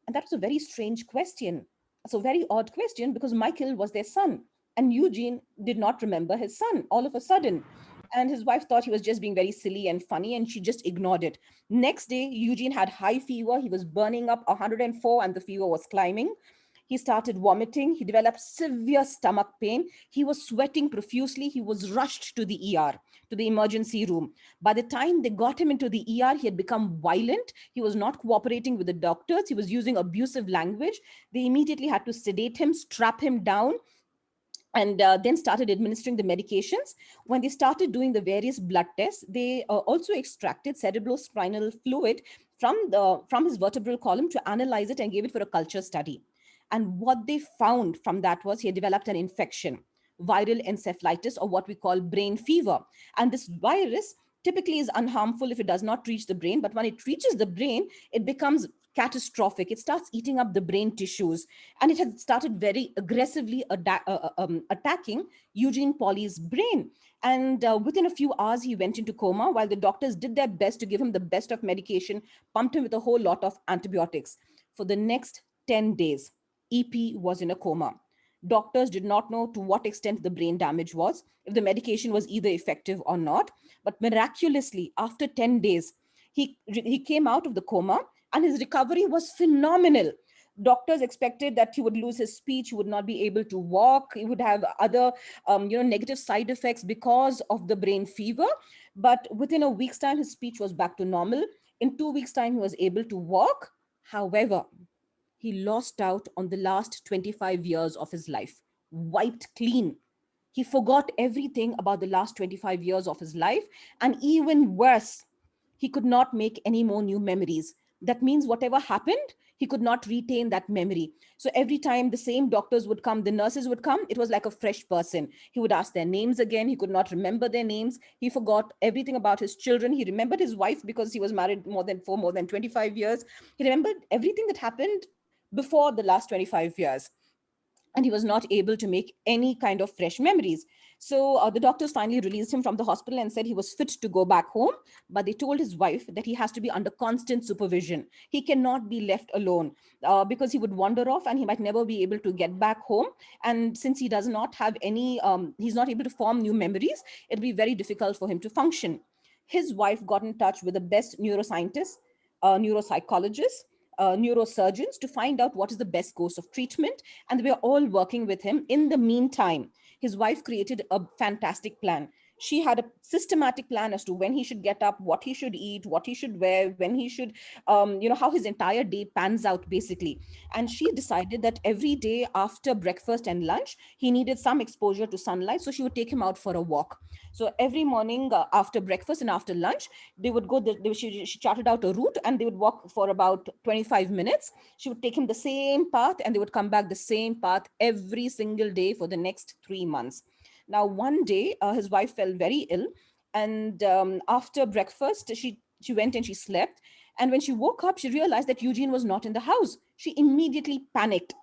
And that was a very strange question. It's a very odd question because Michael was their son. And Eugene did not remember his son all of a sudden. And his wife thought he was just being very silly and funny, and she just ignored it. Next day, Eugene had high fever. He was burning up 104 and the fever was climbing. He started vomiting. He developed severe stomach pain. He was sweating profusely. He was rushed to the ER, to the emergency room. By the time they got him into the ER, he had become violent. He was not cooperating with the doctors. He was using abusive language. They immediately had to sedate him, strap him down, and then started administering the medications. When they started doing the various blood tests, they also extracted cerebrospinal fluid from his vertebral column to analyze it and gave it for a culture study. And what they found from that was he had developed an infection, viral encephalitis, or what we call brain fever. And this virus typically is unharmful if it does not reach the brain, but when it reaches the brain, it becomes catastrophic. It starts eating up the brain tissues, and it had started very aggressively attacking Eugene Pauly's brain. And within a few hours, he went into coma while the doctors did their best to give him the best of medication, pumped him with a whole lot of antibiotics. For the next 10 days, EP was in a coma. Doctors did not know to what extent the brain damage was, if the medication was either effective or not. But miraculously, after 10 days, he came out of the coma and his recovery was phenomenal. Doctors expected that he would lose his speech, he would not be able to walk, he would have other negative side effects because of the brain fever. But within a week's time, his speech was back to normal. In 2 weeks' time, he was able to walk. However, he lost out on the last 25 years of his life, wiped clean. He forgot everything about the last 25 years of his life. And even worse, he could not make any more new memories. That means whatever happened, he could not retain that memory. So every time the same doctors would come, the nurses would come, it was like a fresh person. He would ask their names again. He could not remember their names. He forgot everything about his children. He remembered his wife because he was married for more than 25 years. He remembered everything that happened before the last 25 years. And he was not able to make any kind of fresh memories. So the doctors finally released him from the hospital and said he was fit to go back home. But they told his wife that he has to be under constant supervision. He cannot be left alone because he would wander off and he might never be able to get back home. And since he does not have any, he's not able to form new memories, it'll be very difficult for him to function. His wife got in touch with the best neuroscientists, neuropsychologists, neurosurgeons to find out what is the best course of treatment. And we are all working with him. In the meantime, his wife created a fantastic plan. She had a systematic plan as to when he should get up, what he should eat, what he should wear, when he should, how his entire day pans out, basically. And she decided that every day after breakfast and lunch, he needed some exposure to sunlight. So she would take him out for a walk. So every morning after breakfast and after lunch, they would go, she charted out a route and they would walk for about 25 minutes. She would take him the same path and they would come back the same path every single day for the next 3 months. Now, one day, his wife fell very ill. And after breakfast, she went and she slept. And when she woke up, she realized that Eugene was not in the house. She immediately panicked.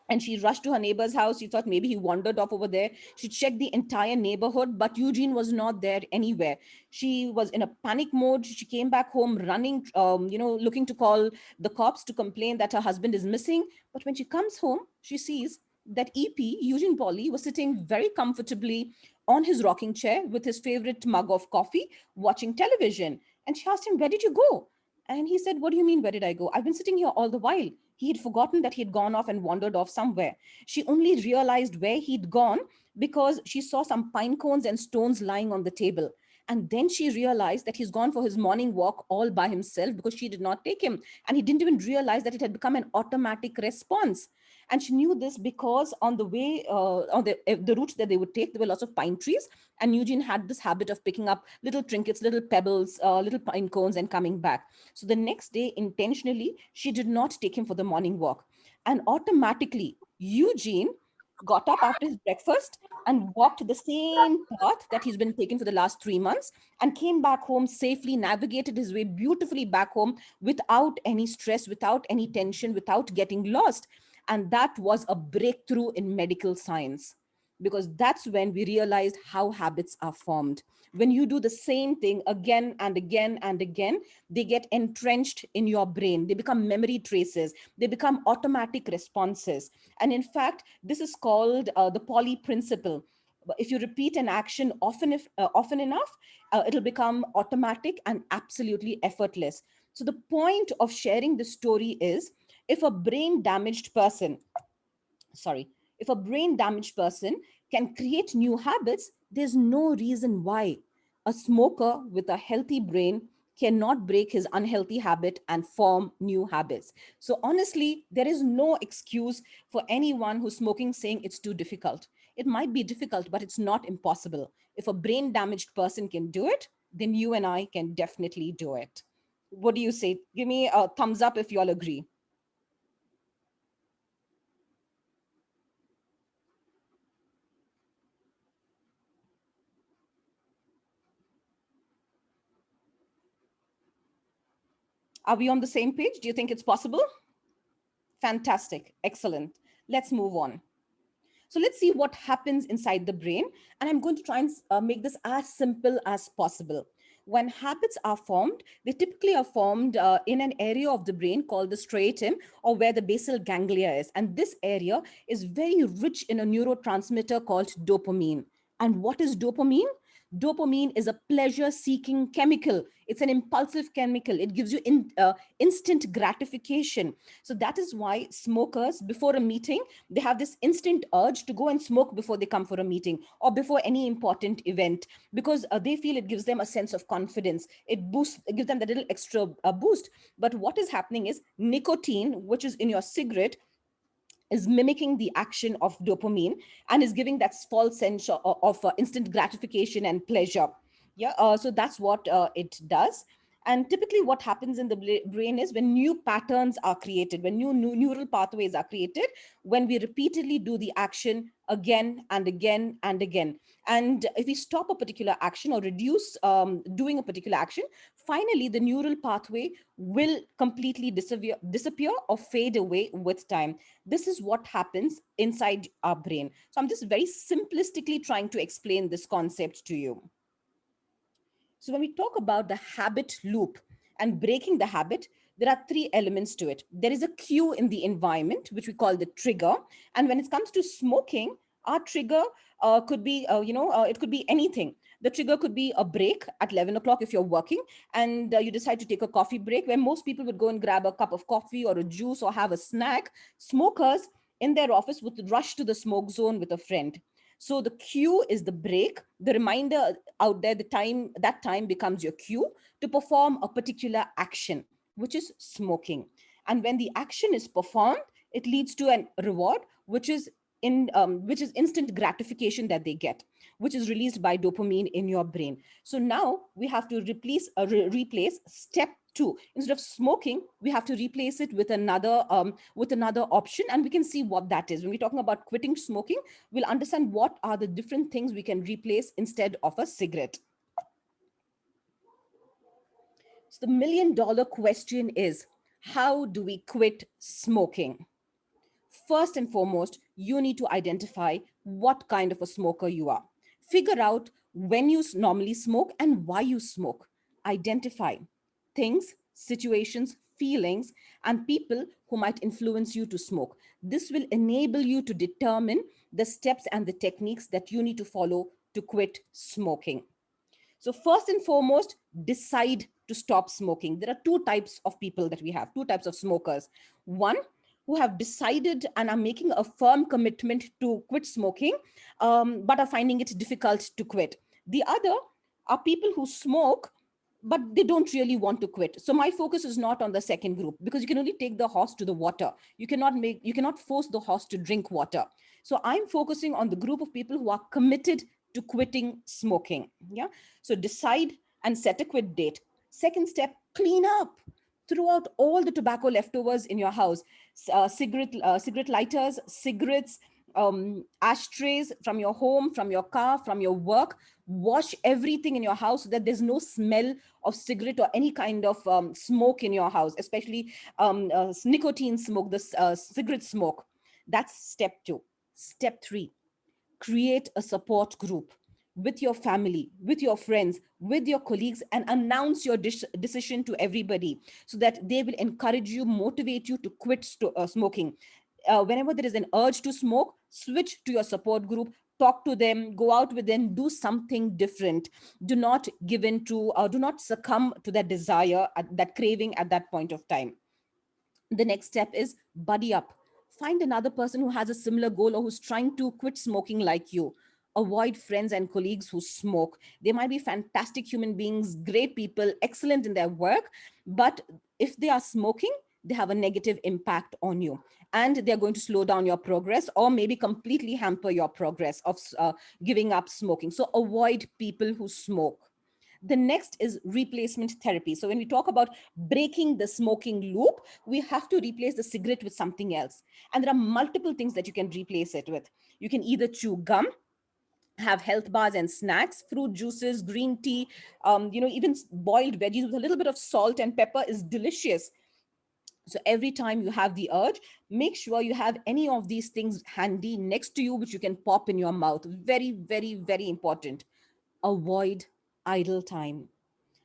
And she rushed to her neighbor's house. She thought maybe he wandered off over there. She checked the entire neighborhood, but Eugene was not there anywhere. She was in a panic mode. She came back home running, looking to call the cops to complain that her husband is missing. But when she comes home, she sees that EP, Eugene Polly, was sitting very comfortably on his rocking chair with his favorite mug of coffee, watching television. And she asked him, "Where did you go?" And he said, "What do you mean, where did I go? I've been sitting here all the while." He had forgotten that he had gone off and wandered off somewhere. She only realized where he'd gone because she saw some pine cones and stones lying on the table. And then she realized that he's gone for his morning walk all by himself because she did not take him. And he didn't even realize that it had become an automatic response. And she knew this because on the way, on the route that they would take, there were lots of pine trees. And Eugene had this habit of picking up little trinkets, little pebbles, little pine cones and coming back. So the next day, intentionally, she did not take him for the morning walk. And automatically, Eugene got up after his breakfast and walked the same path that he's been taking for the last 3 months and came back home safely, navigated his way beautifully back home without any stress, without any tension, without getting lost. And that was a breakthrough in medical science, because that's when we realized how habits are formed. When you do the same thing again and again and again, they get entrenched in your brain. They become memory traces. They become automatic responses. And in fact, this is called the Polly principle. If you repeat an action often enough, it'll become automatic and absolutely effortless. So the point of sharing this story is, if a brain damaged person can create new habits, there's no reason why a smoker with a healthy brain cannot break his unhealthy habit and form new habits. So honestly, there is no excuse for anyone who's smoking saying it's too difficult. It might be difficult, but it's not impossible. If a brain damaged person can do it, then you and I can definitely do it. What do you say? Give me a thumbs up if you all agree. Are we on the same page? Do you think it's possible? Fantastic. Excellent. Let's move on. So let's see what happens inside the brain. And I'm going to try and make this as simple as possible. When habits are formed, they typically are formed in an area of the brain called the striatum, or where the basal ganglia is. And this area is very rich in a neurotransmitter called dopamine. And what is dopamine? Dopamine is a pleasure-seeking chemical. It's an impulsive chemical. It gives you instant gratification. So that is why smokers, before a meeting, they have this instant urge to go and smoke before they come for a meeting or before any important event, because they feel it gives them a sense of confidence. It gives them that little extra boost. But what is happening is nicotine, which is in your cigarette, is mimicking the action of dopamine and is giving that false sense of instant gratification and pleasure. Yeah, so that's what it does. And typically what happens in the brain is when new patterns are created, when new neural pathways are created, when we repeatedly do the action again and again and again. And if we stop a particular action or reduce doing a particular action, finally the neural pathway will completely disappear or fade away with time. This is what happens inside our brain. So I'm just very simplistically trying to explain this concept to you. So when we talk about the habit loop and breaking the habit, there are three elements to it. There is a cue in the environment, which we call the trigger. And when it comes to smoking, our trigger could be, it could be anything. The trigger could be a break at 11 o'clock if you're working and you decide to take a coffee break, where most people would go and grab a cup of coffee or a juice or have a snack. Smokers in their office would rush to the smoke zone with a friend. So the cue is the break, the reminder out there, that time becomes your cue to perform a particular action, which is smoking. And when the action is performed, it leads to a reward, which is instant gratification that they get, which is released by dopamine in your brain. So now we have to replace step 2. Instead of smoking, we have to replace it with another option, and we can see what that is. When we're talking about quitting smoking, we'll understand what are the different things we can replace instead of a cigarette. So the $1 million question is, how do we quit smoking? First and foremost, you need to identify what kind of a smoker you are. Figure out when you normally smoke and why you smoke. Identify things, situations, feelings, and people who might influence you to smoke. This will enable you to determine the steps and the techniques that you need to follow to quit smoking. So first and foremost, decide to stop smoking. There are two types of people that we have, two types of smokers. One, who have decided and are making a firm commitment to quit smoking, but are finding it difficult to quit. The other are people who smoke, but they don't really want to quit. So my focus is not on the second group, because you can only take the horse to the water. You cannot force the horse to drink water. So I'm focusing on the group of people who are committed to quitting smoking. Yeah. So decide and set a quit date. Second step, clean up. Throw out all the tobacco leftovers in your house, cigarette lighters, cigarettes, ashtrays from your home, from your car, from your work. Wash everything in your house so that there's no smell of cigarette or any kind of smoke in your house, especially nicotine smoke, the cigarette smoke. That's step 2. Step 3, create a support group with your family, with your friends, with your colleagues, and announce your decision to everybody so that they will encourage you, motivate you to quit smoking. Whenever there is an urge to smoke, switch to your support group, talk to them, go out with them, do something different. Do not do not succumb to that desire, that craving at that point of time. The next step is buddy up. Find another person who has a similar goal or who's trying to quit smoking like you. Avoid friends and colleagues who smoke. They might be fantastic human beings, great people, excellent in their work, but if they are smoking, they have a negative impact on you, and they're going to slow down your progress or maybe completely hamper your progress of giving up smoking. So avoid people who smoke. The next is replacement therapy. So when we talk about breaking the smoking loop, we have to replace the cigarette with something else. And there are multiple things that you can replace it with. You can either chew gum, have health bars and snacks, fruit juices, green tea, even boiled veggies with a little bit of salt and pepper is delicious. So every time you have the urge, make sure you have any of these things handy next to you, which you can pop in your mouth. Very, very, very important. Avoid idle time.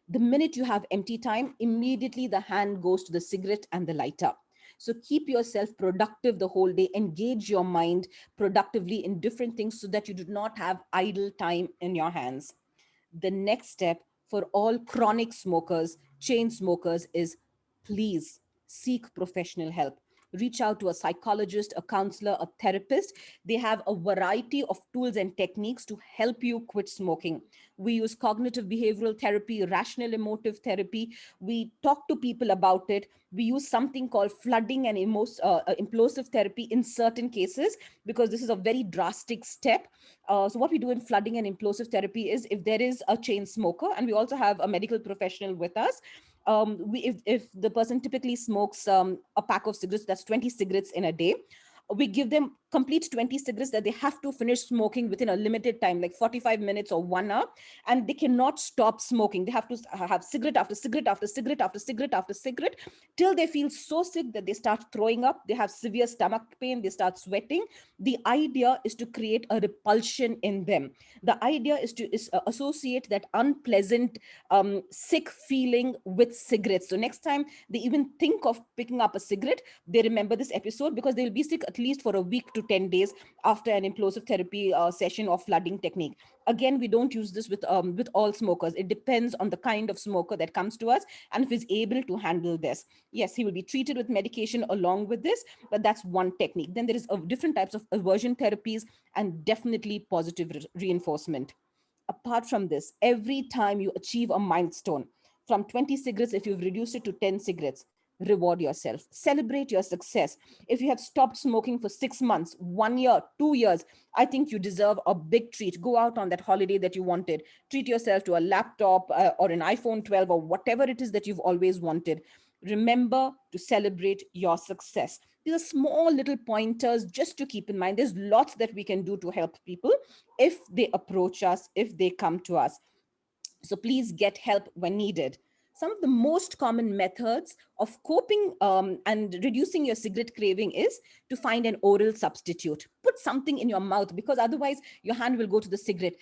The minute you have empty time, immediately the hand goes to the cigarette and the lighter. So keep yourself productive the whole day. Engage your mind productively in different things so that you do not have idle time in your hands. The next step for all chronic smokers, chain smokers, is please seek professional help. Reach out to a psychologist, a counselor, a therapist. They have a variety of tools and techniques to help you quit smoking. We use cognitive behavioral therapy, rational emotive therapy. We talk to people about it. We use something called flooding and implosive therapy in certain cases, because this is a very drastic step. So what we do in flooding and implosive therapy is, if there is a chain smoker, and we also have a medical professional with us, If the person typically smokes a pack of cigarettes, that's 20 cigarettes in a day, we give them complete 20 cigarettes that they have to finish smoking within a limited time, like 45 minutes or 1 hour, and they cannot stop smoking. They have to have cigarette after cigarette after cigarette after cigarette after cigarette till they feel so sick that they start throwing up, they have severe stomach pain, they start sweating. The idea is to create a repulsion in them. The idea is to associate that unpleasant sick feeling with cigarettes. So next time they even think of picking up a cigarette, they remember this episode, because they'll be sick at least for a week to 10 days after an implosive therapy session or flooding technique. Again, we don't use this with all smokers. It depends on the kind of smoker that comes to us and if he's able to handle this. Yes, he will be treated with medication along with this, but that's one technique. Then there is different types of aversion therapies and definitely positive reinforcement. Apart from this, every time you achieve a milestone, from 20 cigarettes, if you've reduced it to 10 cigarettes, reward yourself, celebrate your success. If you have stopped smoking for 6 months, 1 year, 2 years, I think you deserve a big treat. Go out on that holiday that you wanted, treat yourself to a laptop or an iPhone 12 or whatever it is that you've always wanted. Remember to celebrate your success. These are small little pointers just to keep in mind. There's lots that we can do to help people if they approach us, if they come to us. So please get help when needed. Some of the most common methods of coping and reducing your cigarette craving is to find an oral substitute. Put something in your mouth, because otherwise your hand will go to the cigarette.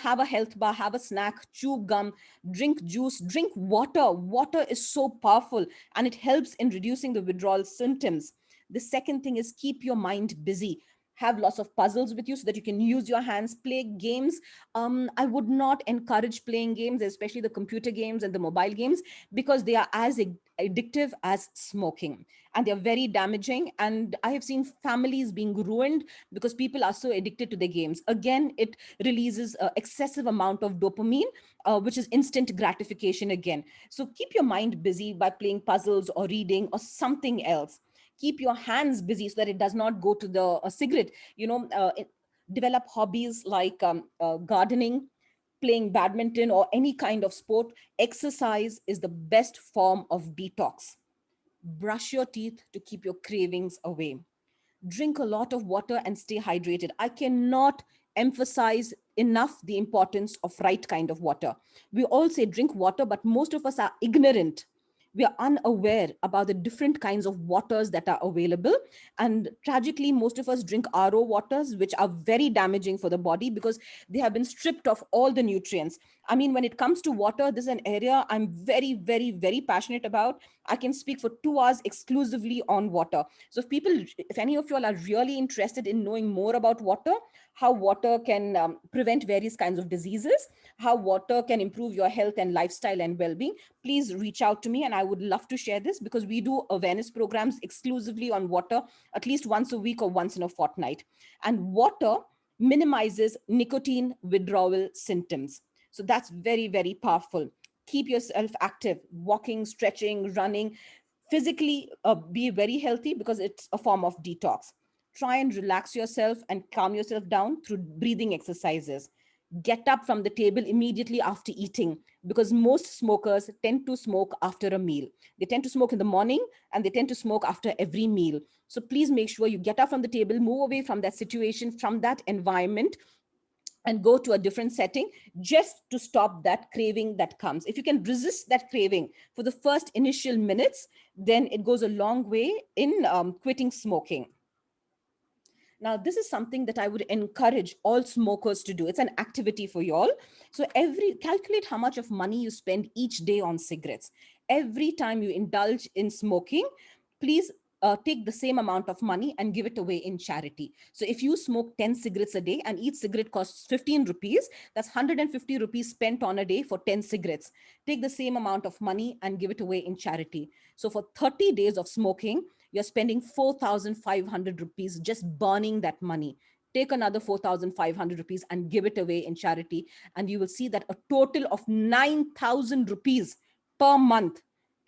Have a health bar, have a snack, chew gum, drink juice, drink water. Water is so powerful and it helps in reducing the withdrawal symptoms. The second thing is keep your mind busy. Have lots of puzzles with you so that you can use your hands, play games. I would not encourage playing games, especially the computer games and the mobile games, because they are as addictive as smoking and they're very damaging. And I have seen families being ruined because people are so addicted to the games. Again, it releases an excessive amount of dopamine, which is instant gratification again. So keep your mind busy by playing puzzles or reading or something else. Keep your hands busy so that it does not go to the cigarette. Develop hobbies like gardening, playing badminton, or any kind of sport. Exercise is the best form of detox. Brush your teeth to keep your cravings away. Drink a lot of water and stay hydrated. I cannot emphasize enough the importance of right kind of water. We all say drink water, but most of us are ignorant. We are unaware about the different kinds of waters that are available. And tragically, most of us drink RO waters, which are very damaging for the body because they have been stripped of all the nutrients. I mean, when it comes to water, this is an area I'm very, very, very passionate about. I can speak for 2 hours exclusively on water. So if any of you all are really interested in knowing more about water, how water can prevent various kinds of diseases, how water can improve your health and lifestyle and well-being, please reach out to me and I would love to share this, because we do awareness programs exclusively on water at least once a week or once in a fortnight. And water minimizes nicotine withdrawal symptoms. So that's very, very powerful. Keep yourself active, walking, stretching, running. Physically be very healthy because it's a form of detox. Try and relax yourself and calm yourself down through breathing exercises. Get up from the table immediately after eating, because most smokers tend to smoke after a meal. They tend to smoke in the morning and they tend to smoke after every meal. So please make sure you get up from the table, move away from that situation, from that environment, and go to a different setting just to stop that craving that comes. If you can resist that craving for the first initial minutes, then it goes a long way in quitting smoking. Now, this is something that I would encourage all smokers to do. It's an activity for you all. So calculate how much of money you spend each day on cigarettes. Every time you indulge in smoking, please take the same amount of money and give it away in charity. So if you smoke 10 cigarettes a day and each cigarette costs 15 rupees, that's 150 rupees spent on a day for 10 cigarettes. Take the same amount of money and give it away in charity. So for 30 days of smoking, you're spending 4,500 rupees just burning that money. Take another 4,500 rupees and give it away in charity. And you will see that a total of 9,000 rupees per month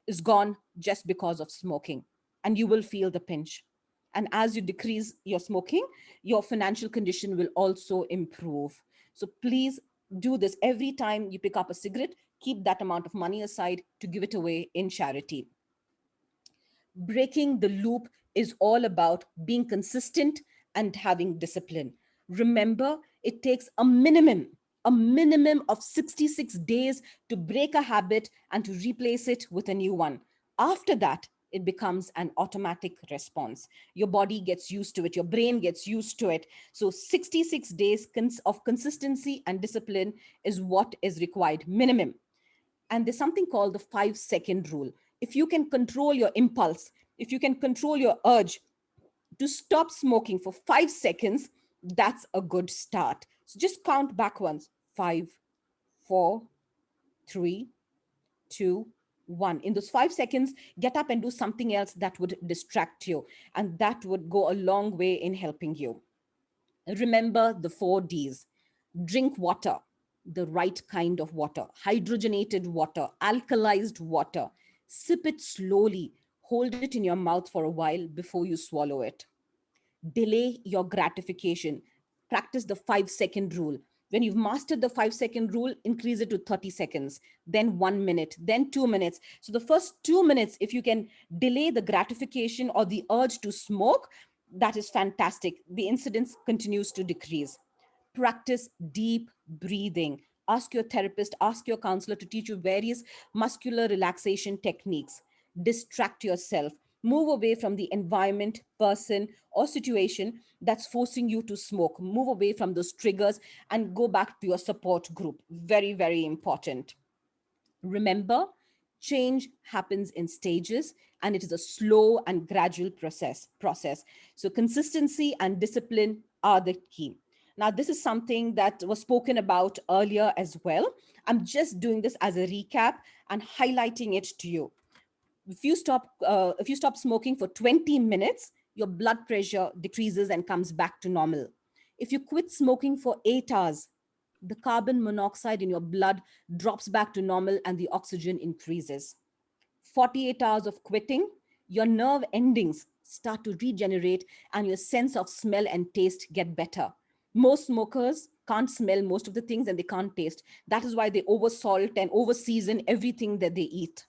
is gone just because of smoking. And you will feel the pinch. And as you decrease your smoking, your financial condition will also improve. So please do this. Every time you pick up a cigarette, keep that amount of money aside to give it away in charity. Breaking the loop is all about being consistent and having discipline. Remember, it takes a minimum of 66 days to break a habit and to replace it with a new one. After that, it becomes an automatic response. Your body gets used to it, your brain gets used to it. So 66 days of consistency and discipline is what is required, minimum. And there's something called the 5-second rule. If you can control your impulse, if you can control your urge to stop smoking for 5 seconds, that's a good start. So just count back once. 5, 4, 3, 2, 1. In those 5 seconds, get up and do something else that would distract you. And that would go a long way in helping you. Remember the 4 Ds. Drink water, the right kind of water, hydrogenated water, alkalized water. Sip it slowly. Hold it in your mouth for a while before you swallow it. Delay your gratification. Practice the 5-second rule. When you've mastered the 5-second rule, increase it to 30 seconds, then 1 minute, then 2 minutes. So the first 2 minutes, if you can delay the gratification or the urge to smoke, that is fantastic. The incidence continues to decrease. Practice deep breathing. Ask your therapist, ask your counselor to teach you various muscular relaxation techniques. Distract yourself. Move away from the environment, person, or situation that's forcing you to smoke. Move away from those triggers and go back to your support group. Very, very important. Remember, change happens in stages and it is a slow and gradual process. So consistency and discipline are the key. Now, this is something that was spoken about earlier as well. I'm just doing this as a recap and highlighting it to you. If you stop smoking for 20 minutes, your blood pressure decreases and comes back to normal. If you quit smoking for 8 hours, the carbon monoxide in your blood drops back to normal and the oxygen increases. 48 hours of quitting, your nerve endings start to regenerate and your sense of smell and taste get better. Most smokers can't smell most of the things and they can't taste. That is why they oversalt and overseason everything that they eat.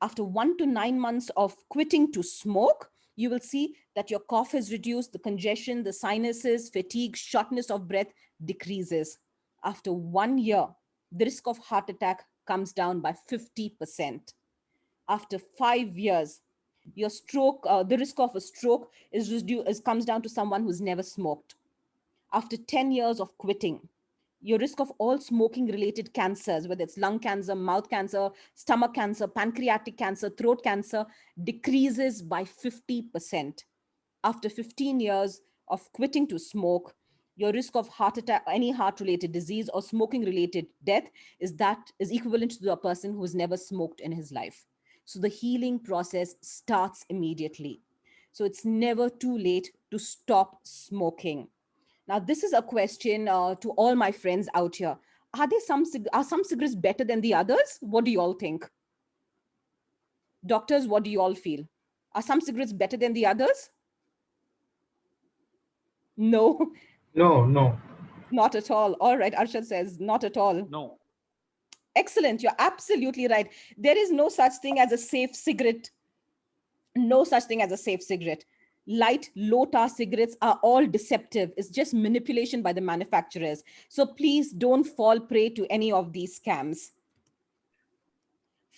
After 1 to 9 months of quitting to smoke, you will see that your cough is reduced, the congestion, the sinuses, fatigue, shortness of breath decreases. After 1 year, the risk of heart attack comes down by 50%. After 5 years, your stroke, the risk of a stroke comes down to someone who's never smoked. After 10 years of quitting, your risk of all smoking related cancers, whether it's lung cancer, mouth cancer, stomach cancer, pancreatic cancer, throat cancer, decreases by 50%. After 15 years of quitting to smoke, your risk of heart attack, any heart related disease or smoking related death is equivalent to a person who has never smoked in his life. So the healing process starts immediately. So it's never too late to stop smoking. Now, this is a question to all my friends out here. Are some cigarettes better than the others? What do you all think? Doctors, what do you all feel? Are some cigarettes better than the others? No. No. Not at all. All right, Arshad says not at all. No. Excellent. You're absolutely right. There is no such thing as a safe cigarette. No such thing as a safe cigarette. Light, low-tar cigarettes are all deceptive. It's just manipulation by the manufacturers. So please don't fall prey to any of these scams.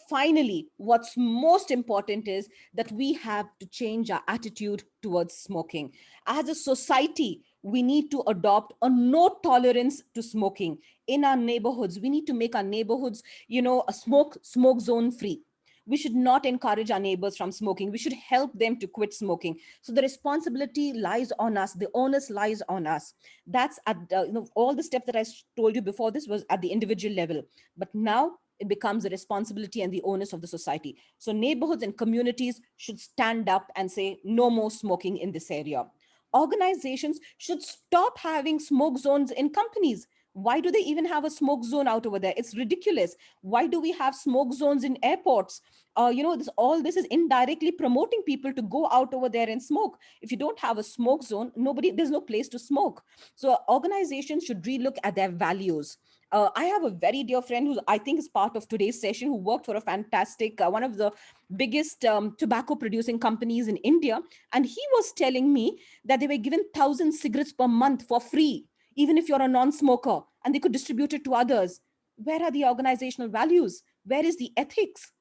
Finally, what's most important is that we have to change our attitude towards smoking. As a society, we need to adopt a no tolerance to smoking. In our neighborhoods, we need to make our neighborhoods, a smoke zone free. We should not encourage our neighbors from smoking. We should help them to quit smoking. So the responsibility lies on us. The onus lies on us. That's at all the steps that I told you before this was at the individual level. But now it becomes a responsibility and the onus of the society. So neighborhoods and communities should stand up and say, no more smoking in this area. Organizations should stop having smoke zones in companies. Why do they even have a smoke zone out over there? It's ridiculous. Why do we have smoke zones in airports? All this is indirectly promoting people to go out over there and smoke. If you don't have a smoke zone, there's no place to smoke. So organizations should relook at their values. I have a very dear friend who I think is part of today's session, who worked for a fantastic, one of the biggest tobacco producing companies in India. And he was telling me that they were given 1,000 cigarettes per month for free, even if you're a non-smoker, and they could distribute it to others. Where are the organizational values? Where is the ethics?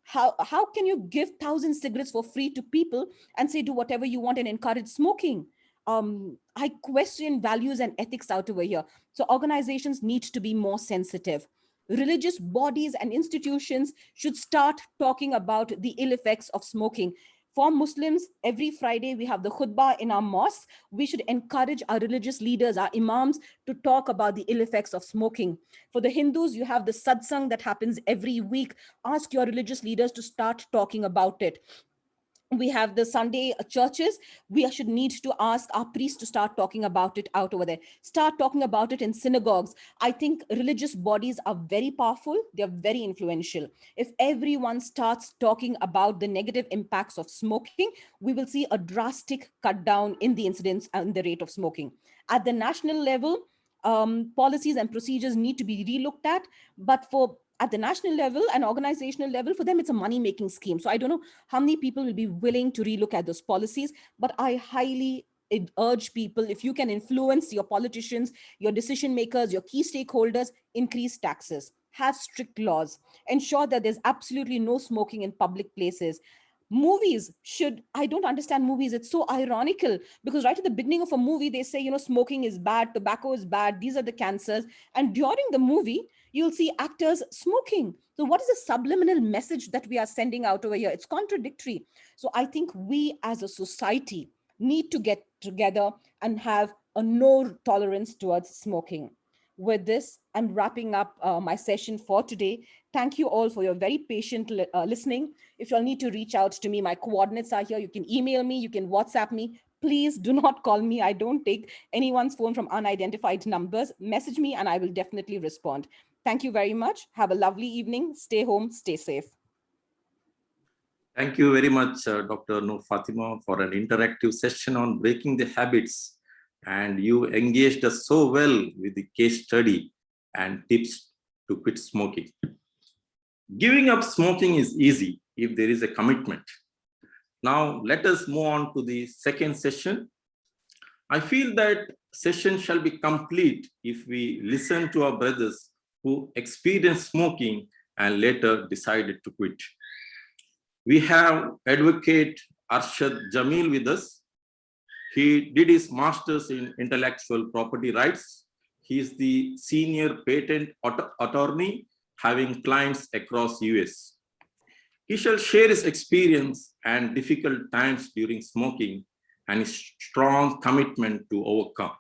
How can you give 1,000 cigarettes for free to people and say do whatever you want and encourage smoking? I question values and ethics out over here. So organizations need to be more sensitive. Religious bodies and institutions should start talking about the ill effects of smoking. For Muslims, every Friday we have the khutbah in our mosque. We should encourage our religious leaders, our imams, to talk about the ill effects of smoking. For the Hindus, you have the satsang that happens every week. Ask your religious leaders to start talking about it. We have the Sunday churches. We should need to ask our priests to start talking about it out over there. Start talking about it in synagogues. I think religious bodies are very powerful. They're very influential. If everyone starts talking about the negative impacts of smoking, we will see a drastic cut down in the incidence and the rate of smoking. At the national level, policies and procedures need to be relooked at, but at the national level and organizational level, for them, it's a money-making scheme. So I don't know how many people will be willing to relook at those policies, but I highly urge people, if you can influence your politicians, your decision makers, your key stakeholders, increase taxes, have strict laws, ensure that there's absolutely no smoking in public places. Movies I don't understand movies. It's so ironical because right at the beginning of a movie, they say, smoking is bad, tobacco is bad, these are the cancers. And during the movie, you'll see actors smoking. So what is the subliminal message that we are sending out over here? It's contradictory. So I think we as a society need to get together and have a no tolerance towards smoking. With this, I'm wrapping up my session for today. Thank you all for your very patient listening. If you'll need to reach out to me, my coordinates are here. You can email me, you can WhatsApp me. Please do not call me. I don't take anyone's phone from unidentified numbers. Message me and I will definitely respond. Thank you very much. Have a lovely evening. Stay home, stay safe. Thank you very much, Dr. Noor Fatima, for an interactive session on breaking the habits. And you engaged us so well with the case study and tips to quit smoking. Giving up smoking is easy if there is a commitment. Now, let us move on to the second session. I feel that session shall be complete if we listen to our brothers who experienced smoking and later decided to quit. We have Advocate Arshad Jamil with us. He did his master's in intellectual property rights. He is the senior patent attorney having clients across US. He shall share his experience and difficult times during smoking and his strong commitment to overcome.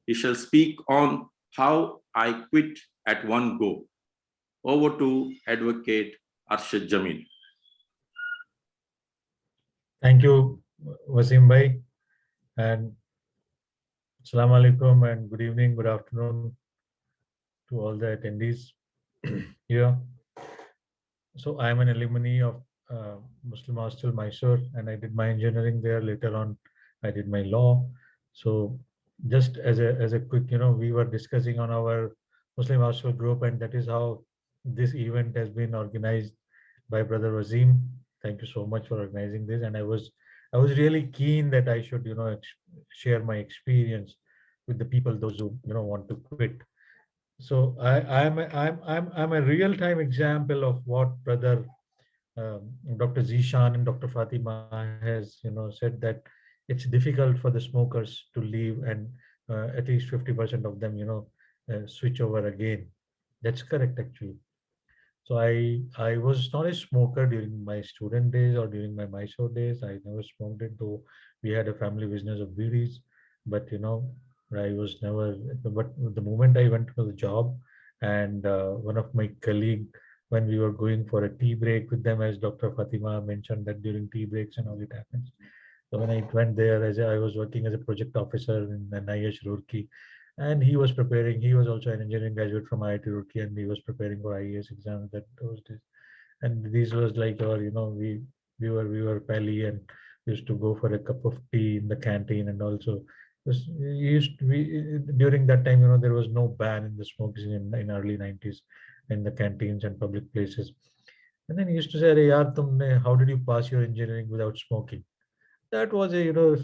He shall speak on how I quit at one go. Over to Advocate Arshad Jamil. Thank you, Wasim Bhai, and Assalamu alaikum and good evening, good afternoon to all the attendees here. So I'm an alumni of Muslim Hostel Mysore, and I did my engineering there. Later on, I did my law. So just as a quick, we were discussing on our Muslim Hostel group, and that is how this event has been organized by Brother Wasim. Thank you so much for organizing this. And I was really keen that I should, share my experience with the people, those who want to quit. So I'm a real-time example of what Brother Dr. Zishan and Dr. Fatima has said, that it's difficult for the smokers to leave, and at least 50% of them switch over again. That's correct, actually. So I was not a smoker during my student days or during my Mysore days. I never smoked it, though we had a family business of bidis. But I was never. But the moment I went to the job, and one of my colleague, when we were going for a tea break with them, as Dr. Fatima mentioned that during tea breaks and all it happens. So when I went there, as I was working as a project officer in NIH Roorkee, And he was preparing, he was also an engineering graduate from IIT Roorkee, and he was preparing for IAS exams that those days. And these was like our, we were pally, and used to go for a cup of tea in the canteen. And also during that time, there was no ban in the smoking in early 90s in the canteens and public places. And then he used to say, "Arey yaar, how did you pass your engineering without smoking?" That was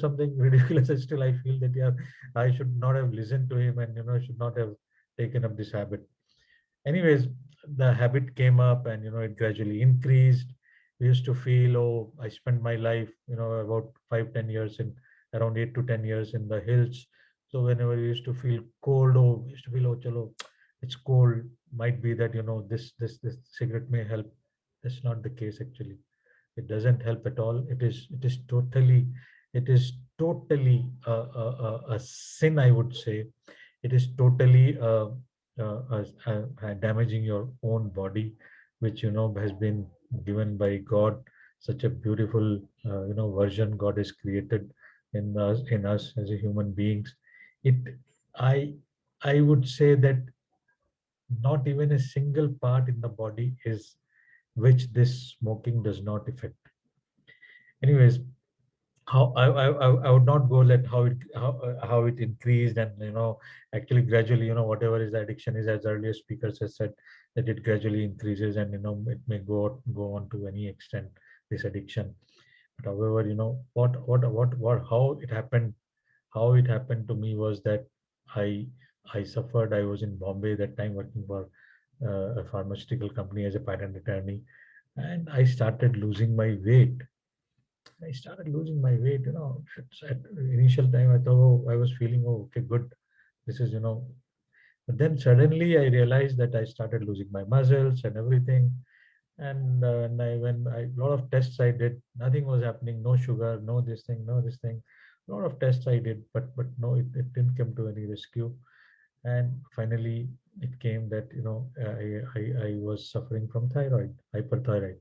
something ridiculous. And still I feel that, yeah, I should not have listened to him, and should not have taken up this habit. Anyways, the habit came up, and it gradually increased. We used to feel, oh, I spent my life, about 5-10 years in, around 8 to 10 years in the hills. So whenever we used to feel cold, we used to feel, oh, chalo, it's cold, might be that this cigarette may help. That's not the case actually. It doesn't help at all. It is totally a sin, I would say. It is totally damaging your own body, which has been given by God. Such a beautiful version God has created in us as a human beings. It i i would say that not even a single part in the body is which this smoking does not affect. Anyways, how I would not go let how it increased, and actually gradually, whatever is the addiction is, as earlier speakers has said, that it gradually increases, and it may go on to any extent, this addiction. But however, what how it happened to me was that I I suffered. I was in Bombay that time working for a pharmaceutical company as a patent attorney, and I started losing my weight. I started losing my weight. At initial time, I thought, oh, I was feeling, oh, okay, good. This is, but then suddenly I realized that I started losing my muscles and everything. And when lot of tests I did, nothing was happening. No sugar, no this thing, no this thing. A lot of tests I did, but no, it didn't come to any rescue. And finally, it came that I was suffering from hyperthyroid.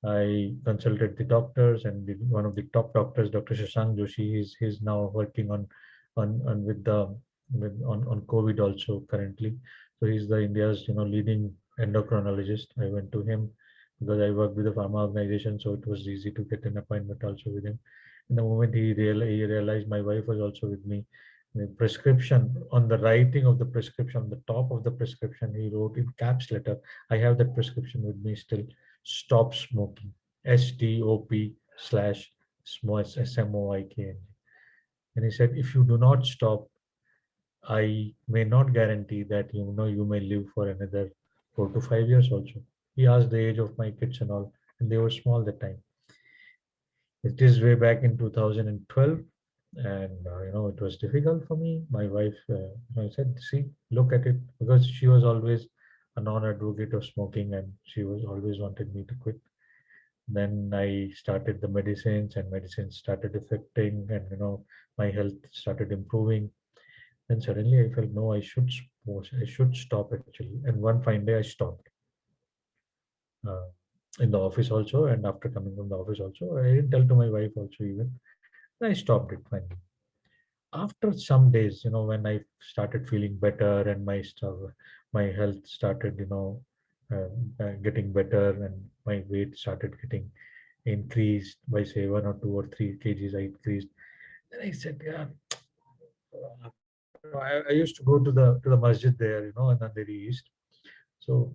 I consulted the doctors, and one of the top doctors, Dr. Shashank Joshi, he's now working on with the on COVID also currently. So he's the India's leading endocrinologist. I went to him because I work with a pharma organization, so it was easy to get an appointment also with him. In the moment he realized my wife was also with me, the prescription, on the writing of the prescription, on the top of the prescription, he wrote in caps letter, I have that prescription with me still, stop smoking, STOP/SMOIKNG. And he said, if you do not stop, I may not guarantee that you may live for another 4 to 5 years also. He asked the age of my kids and all, and they were small that time. It is way back in 2012, and it was difficult for me. My wife, I said, see, look at it, because she was always a non-advocate of smoking, and she was always wanted me to quit. Then I started the medicines, and medicines started affecting, and my health started improving. Then suddenly I felt, no, I should stop actually. And one fine day I stopped. In the office also, and after coming from the office also, I didn't tell to my wife also even. I stopped it finally. After some days, when I started feeling better, and my health started, getting better, and my weight started getting increased by say 1 or 2 or 3 kgs. I increased. Then I said, yeah. I used to go to the masjid there, in Andheri East. So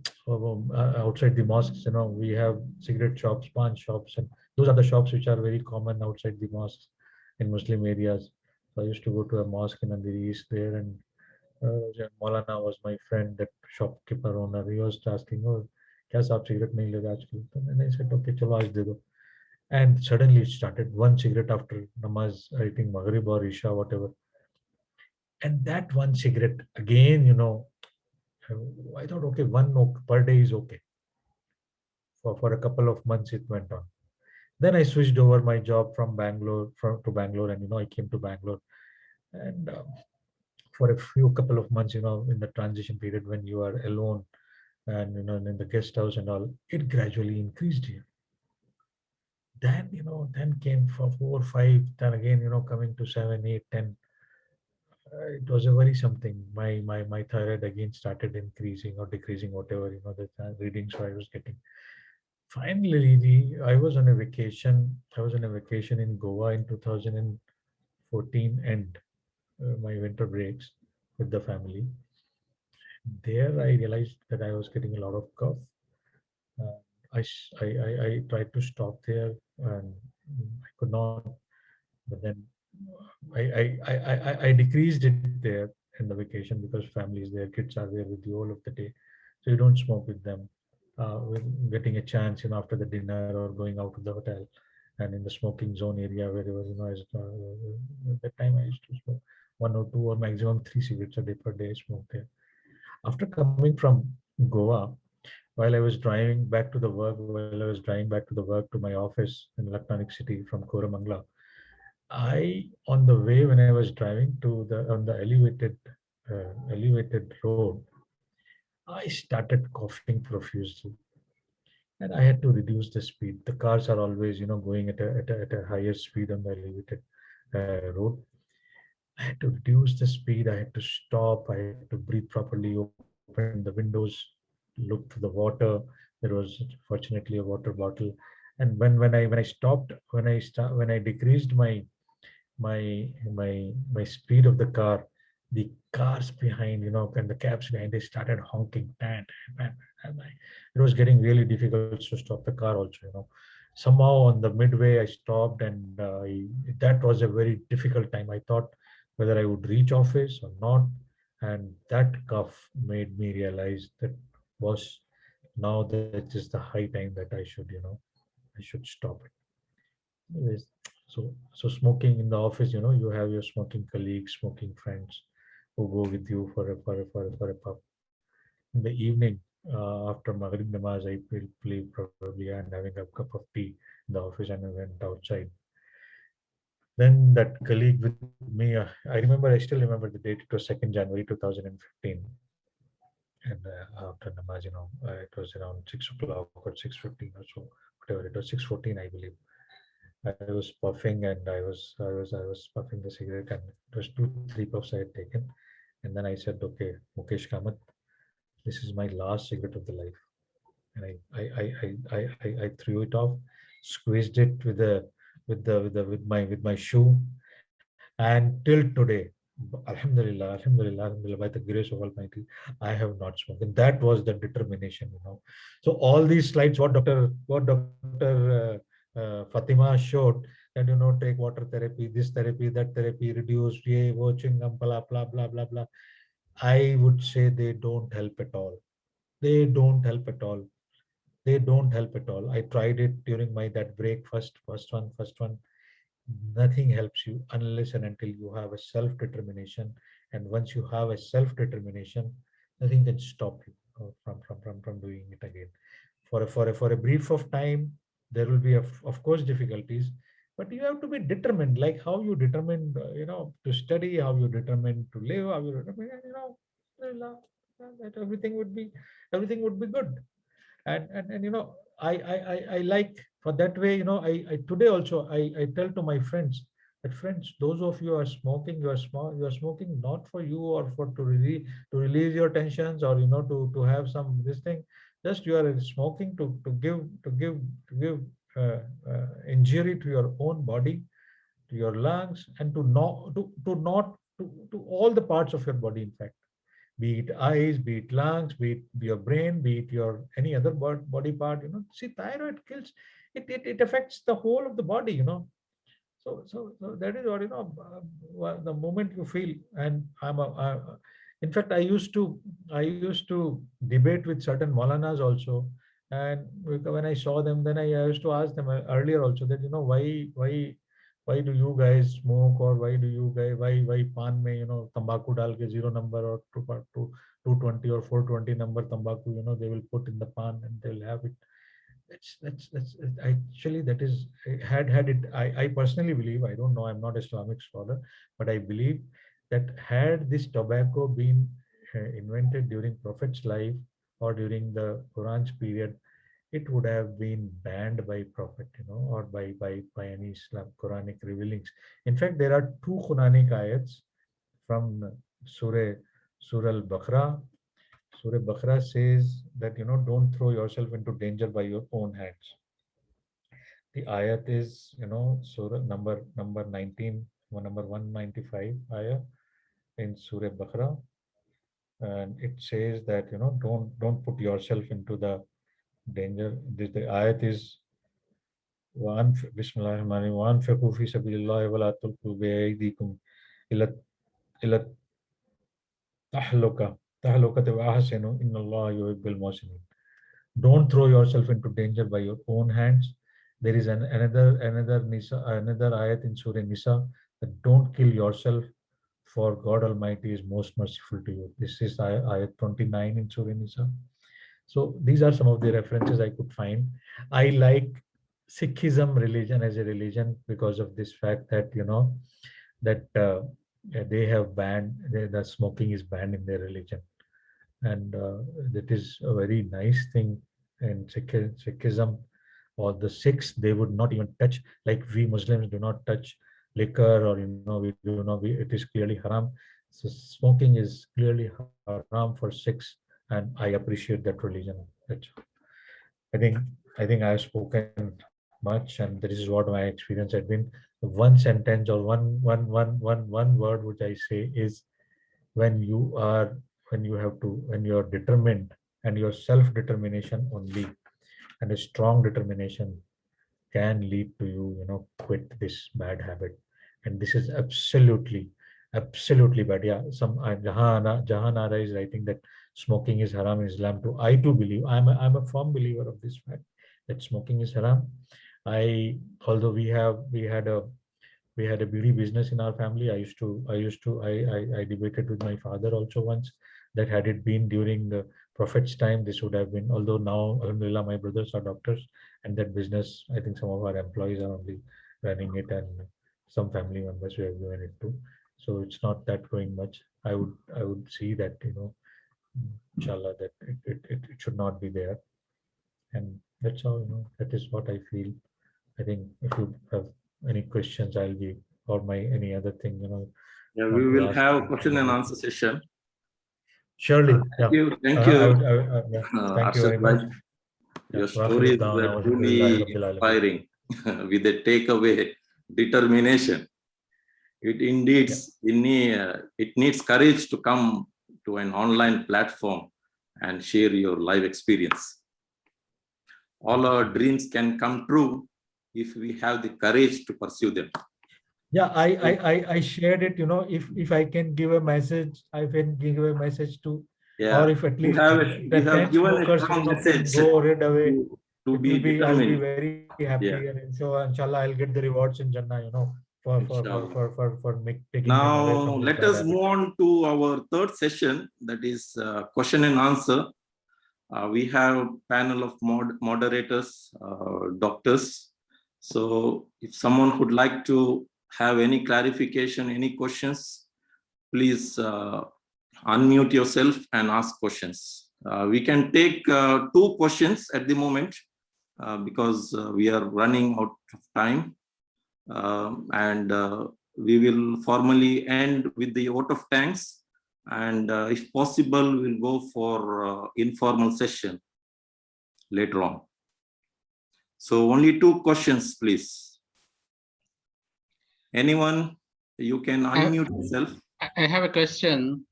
outside the mosques, we have cigarette shops, pan shops, and those are the shops which are very common outside the mosques in Muslim areas. So I used to go to a mosque in the East there, and Maulana was my friend, that shopkeeper owner. He was asking, "Oh, kya saab cigarette nahi lega aajkal?" And I said, "Okay, chalo aaj de do." And suddenly it started, one cigarette after namaz, I think Maghrib or Isha, whatever. And that one cigarette again, I thought, okay, one per day is okay. For a couple of months it went on. Then I switched over my job from Bangalore to Bangalore, and I came to Bangalore. And for a couple of months, in the transition period when you are alone, and in the guest house and all, it gradually increased here. Then came for 4, 5, then again, coming to 7, 8, 10. it was a very something. My thyroid again started increasing or decreasing, whatever, the readings I was getting. Finally, I was on a vacation. I was on a vacation in Goa in 2014 and my winter breaks with the family. There, I realized that I was getting a lot of cough. Uh, I tried to stop there and I could not. But then I decreased it there in the vacation because family is there, kids are there with you all of the day, so you don't smoke with them. With getting a chance, after the dinner or going out to the hotel, and in the smoking zone area wherever at that time I used to smoke one or two or maximum three cigarettes a day per day. I smoked there. After coming from Goa, while I was driving back to the work, to my office in Electronic City from Koramangala, on the way when I was driving to on the elevated road, I started coughing profusely, and I had to reduce the speed. The cars are always, going at a higher speed on the elevated road. I had to reduce the speed. I had to stop. I had to breathe properly, open the windows, look for the water. There was fortunately a water bottle. And when I stopped, when I decreased my speed of the car, the cars behind, and the cabs behind, they started honking. Tan, tan, tan, tan. It was getting really difficult to stop the car also. Somehow on the midway I stopped, and that was a very difficult time. I thought whether I would reach office or not, and that cough made me realize that was now that is the high time that I should stop it. Anyways, so smoking in the office, you have your smoking colleagues, smoking friends who go with you for a puff. In the evening, after Maghrib Namaz, I will play probably and having a cup of tea in the office, and I went outside. Then that colleague with me, I still remember the date. It was 2nd January 2015, and after Namaz, it was around 6 o'clock or 6:15 or so, whatever it was, 6:14, I believe. I was puffing and I was puffing the cigarette, and it was 2-3 puffs I had taken, and then I said, "Okay, Mukesh Kamath, this is my last cigarette of the life," and I threw it off, squeezed it with my shoe, and till today, Alhamdulillah, Alhamdulillah, Alhamdulillah, by the grace of Almighty, I have not smoked, and that was the determination. So all these slides, what Dr. Fatima showed, that take water therapy, this therapy, that therapy, reduce, watching, blah blah blah blah blah. I would say they don't help at all. They don't help at all. They don't help at all. I tried it during my that break, first one. Nothing helps you unless and until you have a self determination. And once you have a self determination, nothing can stop you from doing it again. For a brief of time, there will be of course difficulties, but you have to be determined, like how you determined to study, how you determined to live, how you determined, that everything would be good. And I like for that way. I today also I tell to my friends that, friends, those of you are smoking, you are smoking not for you or for to release your tensions, or to have some this thing. Just you are smoking to give injury to your own body, to your lungs, and to all the parts of your body, in fact, be it eyes, be it lungs, be it your brain, be it your any other body part. See, thyroid kills it affects the whole of the body. So that is what, the moment you feel. And in fact, I used to debate with certain Maulanas also. And when I saw them, then I used to ask them earlier also that, why do you guys smoke, or why do you guys, why pan mein, tambaku dal ke 0 number or 220 or 420 number tambaku, they will put in the pan and they'll have it. That's actually, that is, had it, I personally believe, I don't know, I'm not Islamic scholar, but I believe that had this tobacco been invented during Prophet's life or during the Quran's period, it would have been banned by Prophet, or by any Islam Quranic revealings. In fact, there are two Quranic ayats from Surah Al-Baqarah. Surah Baqarah says that, don't throw yourself into danger by your own hands. The ayat is, Surah number 19, number 195 ayah in Surah Baqarah. And it says that, don't put yourself into the danger. The ayat is Bismillahirrahmanirrahim. وَأَنْفِقُوا فِي سَبِيلِ اللَّهِ وَلَا تُلْقُوا بِأَيْدِيكُمْ إِلَى التَّهْلُكَةِ وَأَحْسِنُوا إِنَّ اللَّهَ يُحِبُّ الْمُحْسِنِينَ. Don't throw yourself into danger by your own hands. There is another ayat in Surah Nisa that don't kill yourself, for God Almighty is most merciful to you. This is ayat 29 in Surah Nisa. So these are some of the references I could find. I like Sikhism religion as a religion because of this fact that, that they have banned, the smoking is banned in their religion. And that is a very nice thing. And Sikhism, or the Sikhs, they would not even touch, like we Muslims do not touch liquor, or we do not. It is clearly haram. So smoking is clearly haram for Sikhs, and I appreciate that religion. I think I have spoken much, and this is what my experience had been. One sentence or one word which I say is, when you are determined, and your self-determination only, and a strong determination can lead to you, quit this bad habit. And this is absolutely bad. Yeah, Jahanara is writing that smoking is haram in Islam too. I too believe, I'm a firm believer of this fact that smoking is haram. Although we had a beauty business in our family, I debated with my father also once that had it been during the Prophet's time, this would have been, although now, Alhamdulillah, my brothers are doctors, and that business, I think some of our employees are only running it, and some family members we have given it to. So it's not that going much. I would see that, inshallah, that it should not be there. And that's how, that is what I feel. I think if you have any questions, I'll be, or any other thing, Yeah, we will have question and answer session. Surely. Thank you. Thank you very much. Your stories were truly inspiring with a takeaway determination. It needs courage to come to an online platform and share your life experience. All our dreams can come true if we have the courage to pursue them. Yeah, I shared it, if I can give a message, I can give a message to, or if at least you have given a strong message go right away, to be determined. I'll be very happy, and so inshallah I'll get the rewards in Jannah, for taking now away from let us move on to our third session, that is question and answer. We have panel of moderators, doctors. So if someone would like to have any clarification, any questions, please unmute yourself and ask questions. We can take 2 questions at the moment because we are running out of time. And we will formally end with the vote of thanks. And if possible, we'll go for informal session later on. So only 2 questions, please. Anyone, you can unmute yourself. I have a question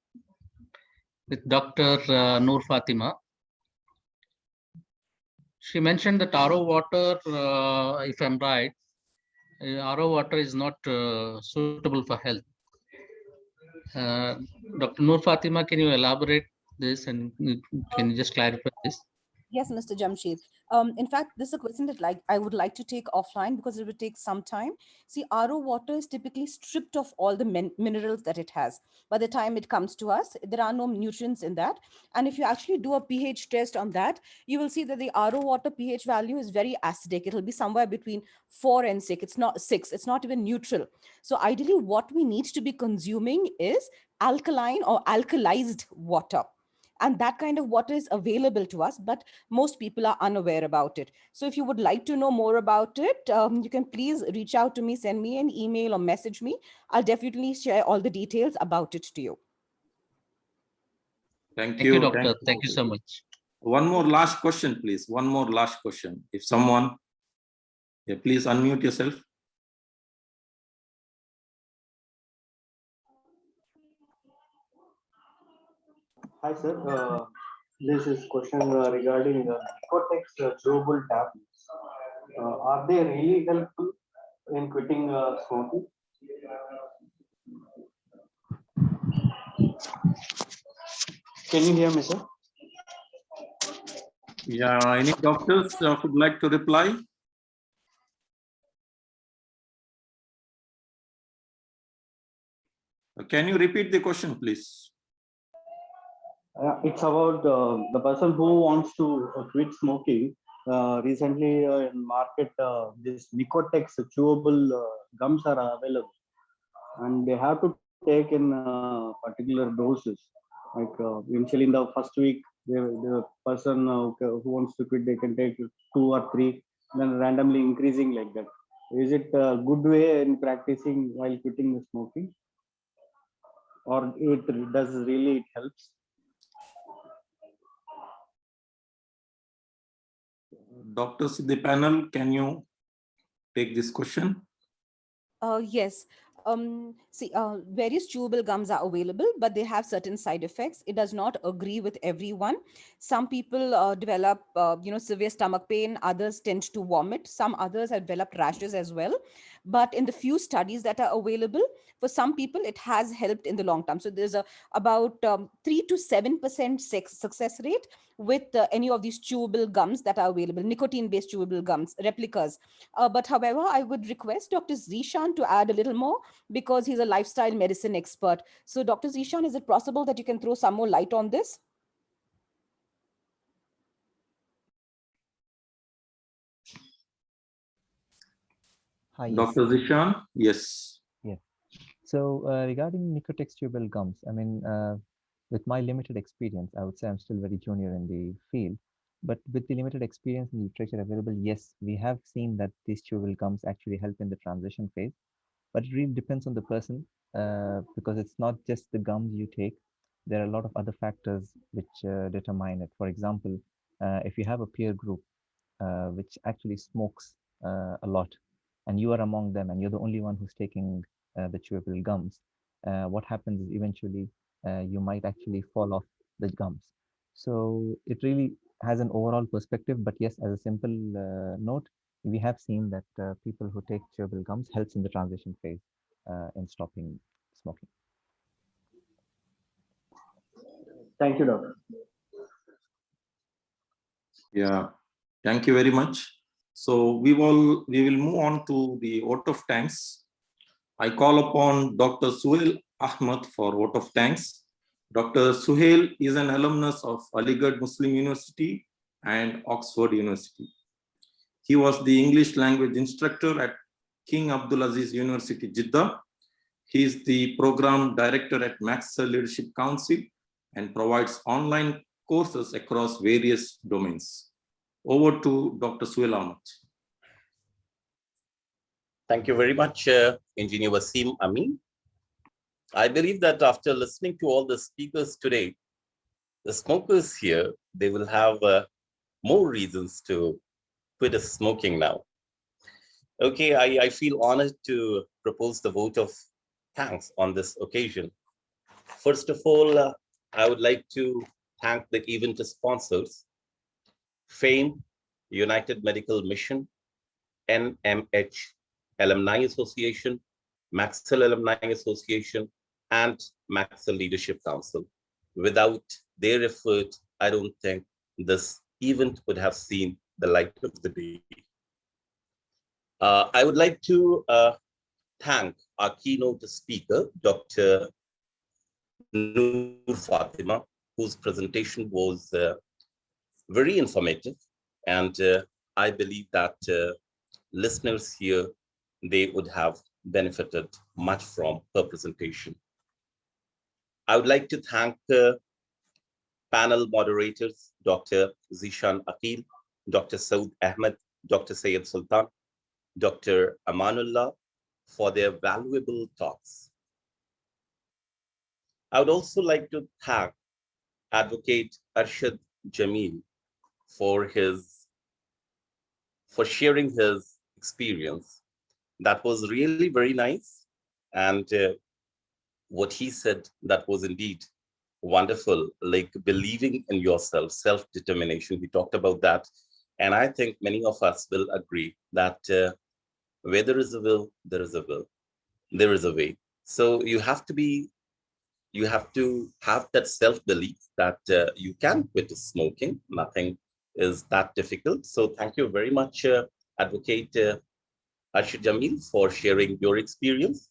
with Dr. Noor Fatima. She mentioned that RO water, if I'm right, RO water is not suitable for health. Dr. Noor Fatima, can you elaborate this and can you just clarify this? Yes, Mr. Jamshed. In fact, this is a question that I would like to take offline because it would take some time. See, RO water is typically stripped of all the minerals that it has. By the time it comes to us, there are no nutrients in that. And if you actually do a pH test on that, you will see that the RO water pH value is very acidic. It'll be somewhere between 4 and 6. It's not 6. It's not even neutral. So ideally, what we need to be consuming is alkaline or alkalized water. And that kind of water is available to us, but most people are unaware about it. So if you would like to know more about it, you can please reach out to me, send me an email or message me. I'll definitely share all the details about it to you. Thank Thank you, you. doctor. Thank you so much. One more last question, please. One more last question. If someone, yeah, please unmute yourself. Hi, sir. This is question regarding Nicotex chewable tablets. Are they really helpful in quitting smoking? Can you hear me, sir? Yeah, any doctors would like to reply? Can you repeat the question, please? It's about the person who wants to quit smoking. Recently in market, this Nicotex chewable gums are available, and they have to take in particular doses. Like initially in the first week, the person who wants to quit, they can take 2 or 3, then randomly increasing like that. Is it a good way in practicing while quitting the smoking, or it does really it helps? Doctors in the panel, can you take this question? Yes. See, various chewable gums are available, but they have certain side effects. It does not agree with everyone. Some people develop, severe stomach pain. Others tend to vomit. Some others have developed rashes as well. But in the few studies that are available, for some people, it has helped in the long term. So there's about 3 to 7% success rate with any of these chewable gums that are available, nicotine-based chewable gums, replicas. But however, I would request Dr. Zishan to add a little more because he's a lifestyle medicine expert. So Dr. Zishan, is it possible that you can throw some more light on this? Hi, yes. Dr. Zishan, yes. Yeah. So regarding Nicotex chewable gums, I mean, with my limited experience, I would say I'm still very junior in the field. But with the limited experience and literature available, yes, we have seen that these chewable gums actually help in the transition phase. But it really depends on the person because it's not just the gums you take. There are a lot of other factors which determine it. For example, if you have a peer group which actually smokes a lot, and you are among them, and you're the only one who's taking the chewable gums, what happens is eventually you might actually fall off the gums. So it really has an overall perspective. But yes, as a simple note, we have seen that people who take chewable gums helps in the transition phase in stopping smoking. Thank you, doctor. Yeah, thank you very much. So we will move on to the vote of thanks. I call upon Dr. Saud Ahmed for vote of thanks. Dr. Suhail is an alumnus of Aligarh Muslim University and Oxford University. He was the English language instructor at King Abdulaziz University, Jeddah. He is the program director at Maxel Leadership Council and provides online courses across various domains. Over to Dr. Saud Ahmed. Thank you very much, Engineer Wasim Amin. I believe that after listening to all the speakers today, the smokers here, they will have more reasons to quit smoking now. Okay, I feel honored to propose the vote of thanks on this occasion. First of all, I would like to thank the event sponsors, FAIME, United Medical Mission, NMH Alumni Association, Maxel Alumni Association, and Maxel Leadership Council. Without their effort, I don't think this event would have seen the light of the day. I would like to thank our keynote speaker, Dr. Noor Fatim, whose presentation was very informative. And I believe that listeners here, they would have benefited much from her presentation. I would like to thank Panel moderators, Dr. Zishan Akil, Dr. Saud Ahmed, Dr. Syed Sultan, Dr. Amanullah, for their valuable talks. I would also like to thank Advocate Arshad Jamil for sharing his experience. That was really very nice. And what he said, that was indeed wonderful, like believing in yourself, self-determination. He talked about that. And I think many of us will agree that where there is a will, there is a will, there is a way. So you have to have that self-belief that you can quit smoking. Nothing is that difficult. So thank you very much, Advocate Arshad Jamil, for sharing your experience.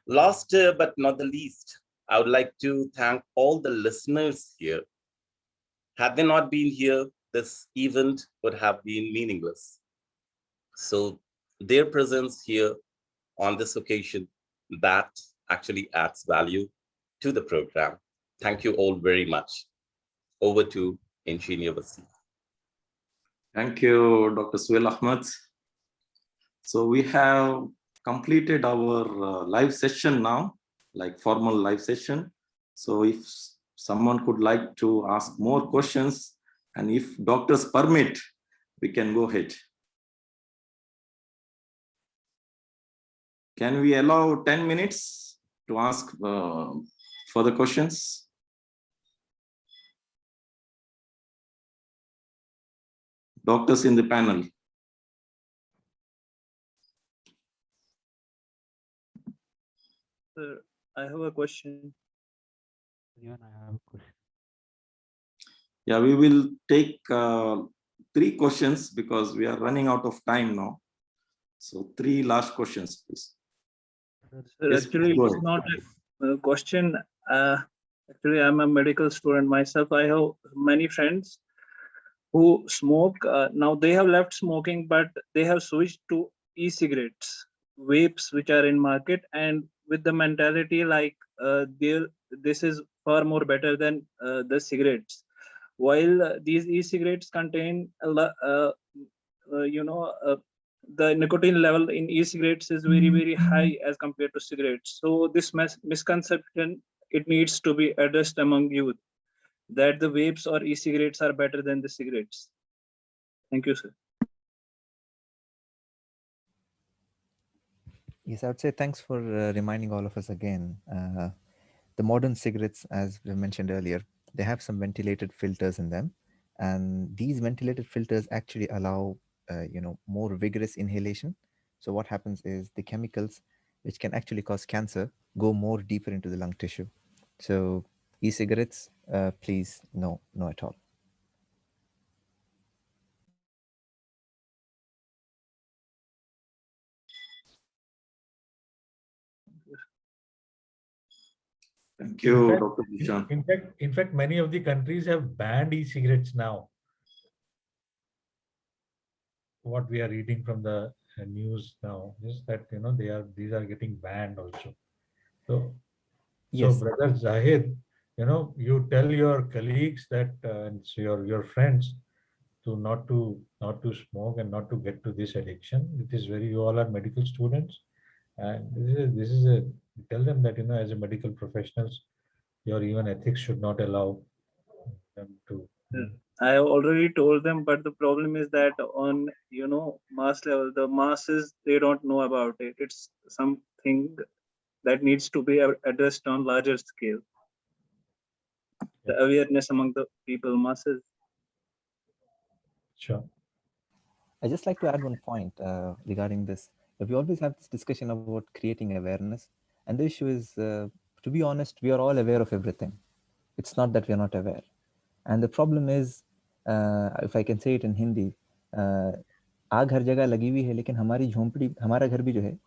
Last but not the least, I would like to thank all the listeners here. Had they not been here, this event would have been meaningless. So their presence here on this occasion, that actually adds value to the program. Thank you all very much. Over to Engineer Wasim. Thank you, Dr. Saud Ahmed. So we have completed our live session now, like formal live session. So if someone could like to ask more questions, and if doctors permit, we can go ahead. Can we allow 10 minutes to ask further questions? Doctors in the panel. Sir, I have a question. Even I have a question. Yeah, we will take 3 questions because we are running out of time now. So 3 last questions, please. Sir, Yes, actually, go it's ahead. not a question. Actually, I'm a medical student myself. I have many friends who smoke. Now they have left smoking, but they have switched to e-cigarettes, vapes, which are in market, and with the mentality like this is far more better than the cigarettes. While these e-cigarettes contain the nicotine level in e-cigarettes is very, very high as compared to cigarettes. So this misconception, it needs to be addressed among youth, that the vapes or e-cigarettes are better than the cigarettes. Thank you, sir. Yes, I would say thanks for reminding all of us again. The modern cigarettes, as we mentioned earlier, they have some ventilated filters in them. And these ventilated filters actually allow, more vigorous inhalation. So what happens is the chemicals, which can actually cause cancer, go more deeper into the lung tissue. So e-cigarettes, please, no at all. Thank you, Dr. Bishan. In fact, many of the countries have banned e-cigarettes now. What we are reading from the news now is that these are getting banned also. So, Yes. So Brother Zahid, you tell your colleagues that your friends to not to smoke and not to get to this addiction. It is you all are medical students, and this is a tell them that as a medical professionals, your even ethics should not allow them to. I have already told them, but the problem is that on mass level, the masses, they don't know about it. It's something that needs to be addressed on larger scale. The awareness among the people, masses. Sure. I just like to add one point regarding this. We always have this discussion about creating awareness, and the issue is, to be honest, we are all aware of everything. It's not that we are not aware, and the problem is, if I can say it in Hindi, आग हर जगह लगी हुई है, लेकिन हमारी झोंपड़ी, हमारा घर भी जो है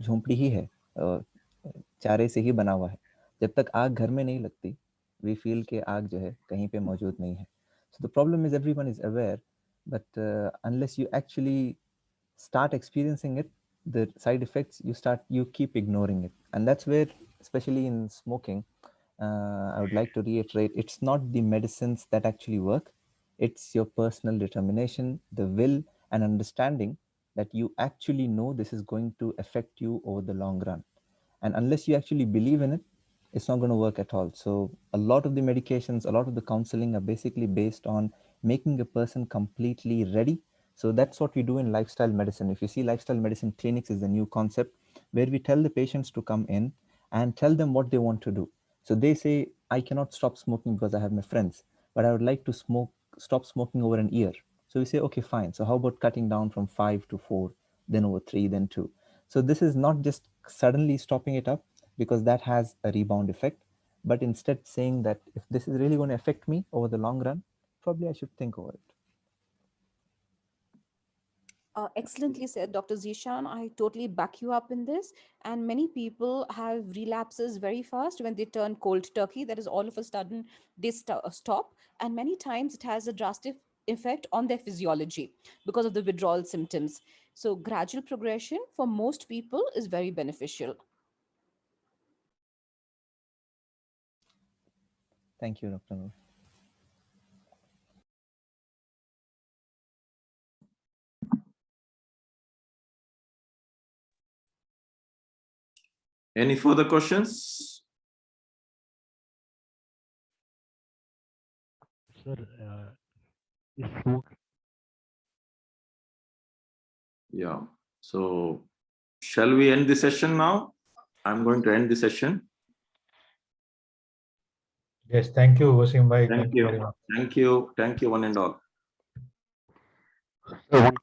झोंपड़ी ही है, चारे से ही बना हुआ है. जब तक आग घर में नहीं लगती, we feel कि आग जो है कहीं पे मौजूद नहीं है. So the problem is everyone is aware, but unless you actually start experiencing it, the side effects, you keep ignoring it. And that's where, especially in smoking, I would like to reiterate, it's not the medicines that actually work. It's your personal determination, the will and understanding that you actually know this is going to affect you over the long run. And unless you actually believe in it, it's not going to work at all. So a lot of the medications, a lot of the counseling are basically based on making a person completely ready. So that's what we do in lifestyle medicine. If you see, lifestyle medicine clinics is the new concept where we tell the patients to come in and tell them what they want to do. So they say, I cannot stop smoking because I have my friends, but I would like to stop smoking over an year. So we say, okay, fine. So how about cutting down from 5 to 4, then over 3, then 2. So this is not just suddenly stopping it up, because that has a rebound effect, but instead saying that if this is really going to affect me over the long run, probably I should think over it. Excellently said, Dr. Zishan. I totally back you up in this. And many people have relapses very fast when they turn cold turkey. That is, all of a sudden they stop. And many times it has a drastic effect on their physiology because of the withdrawal symptoms. So gradual progression for most people is very beneficial. Thank you, Dr. Noor. Any further questions? Sir, is smoke Yeah. So shall we end the session now? I'm going to end the session. Yes, thank you, Wasim bhai. Thank Very you. much. Thank you. Thank you, one and all. one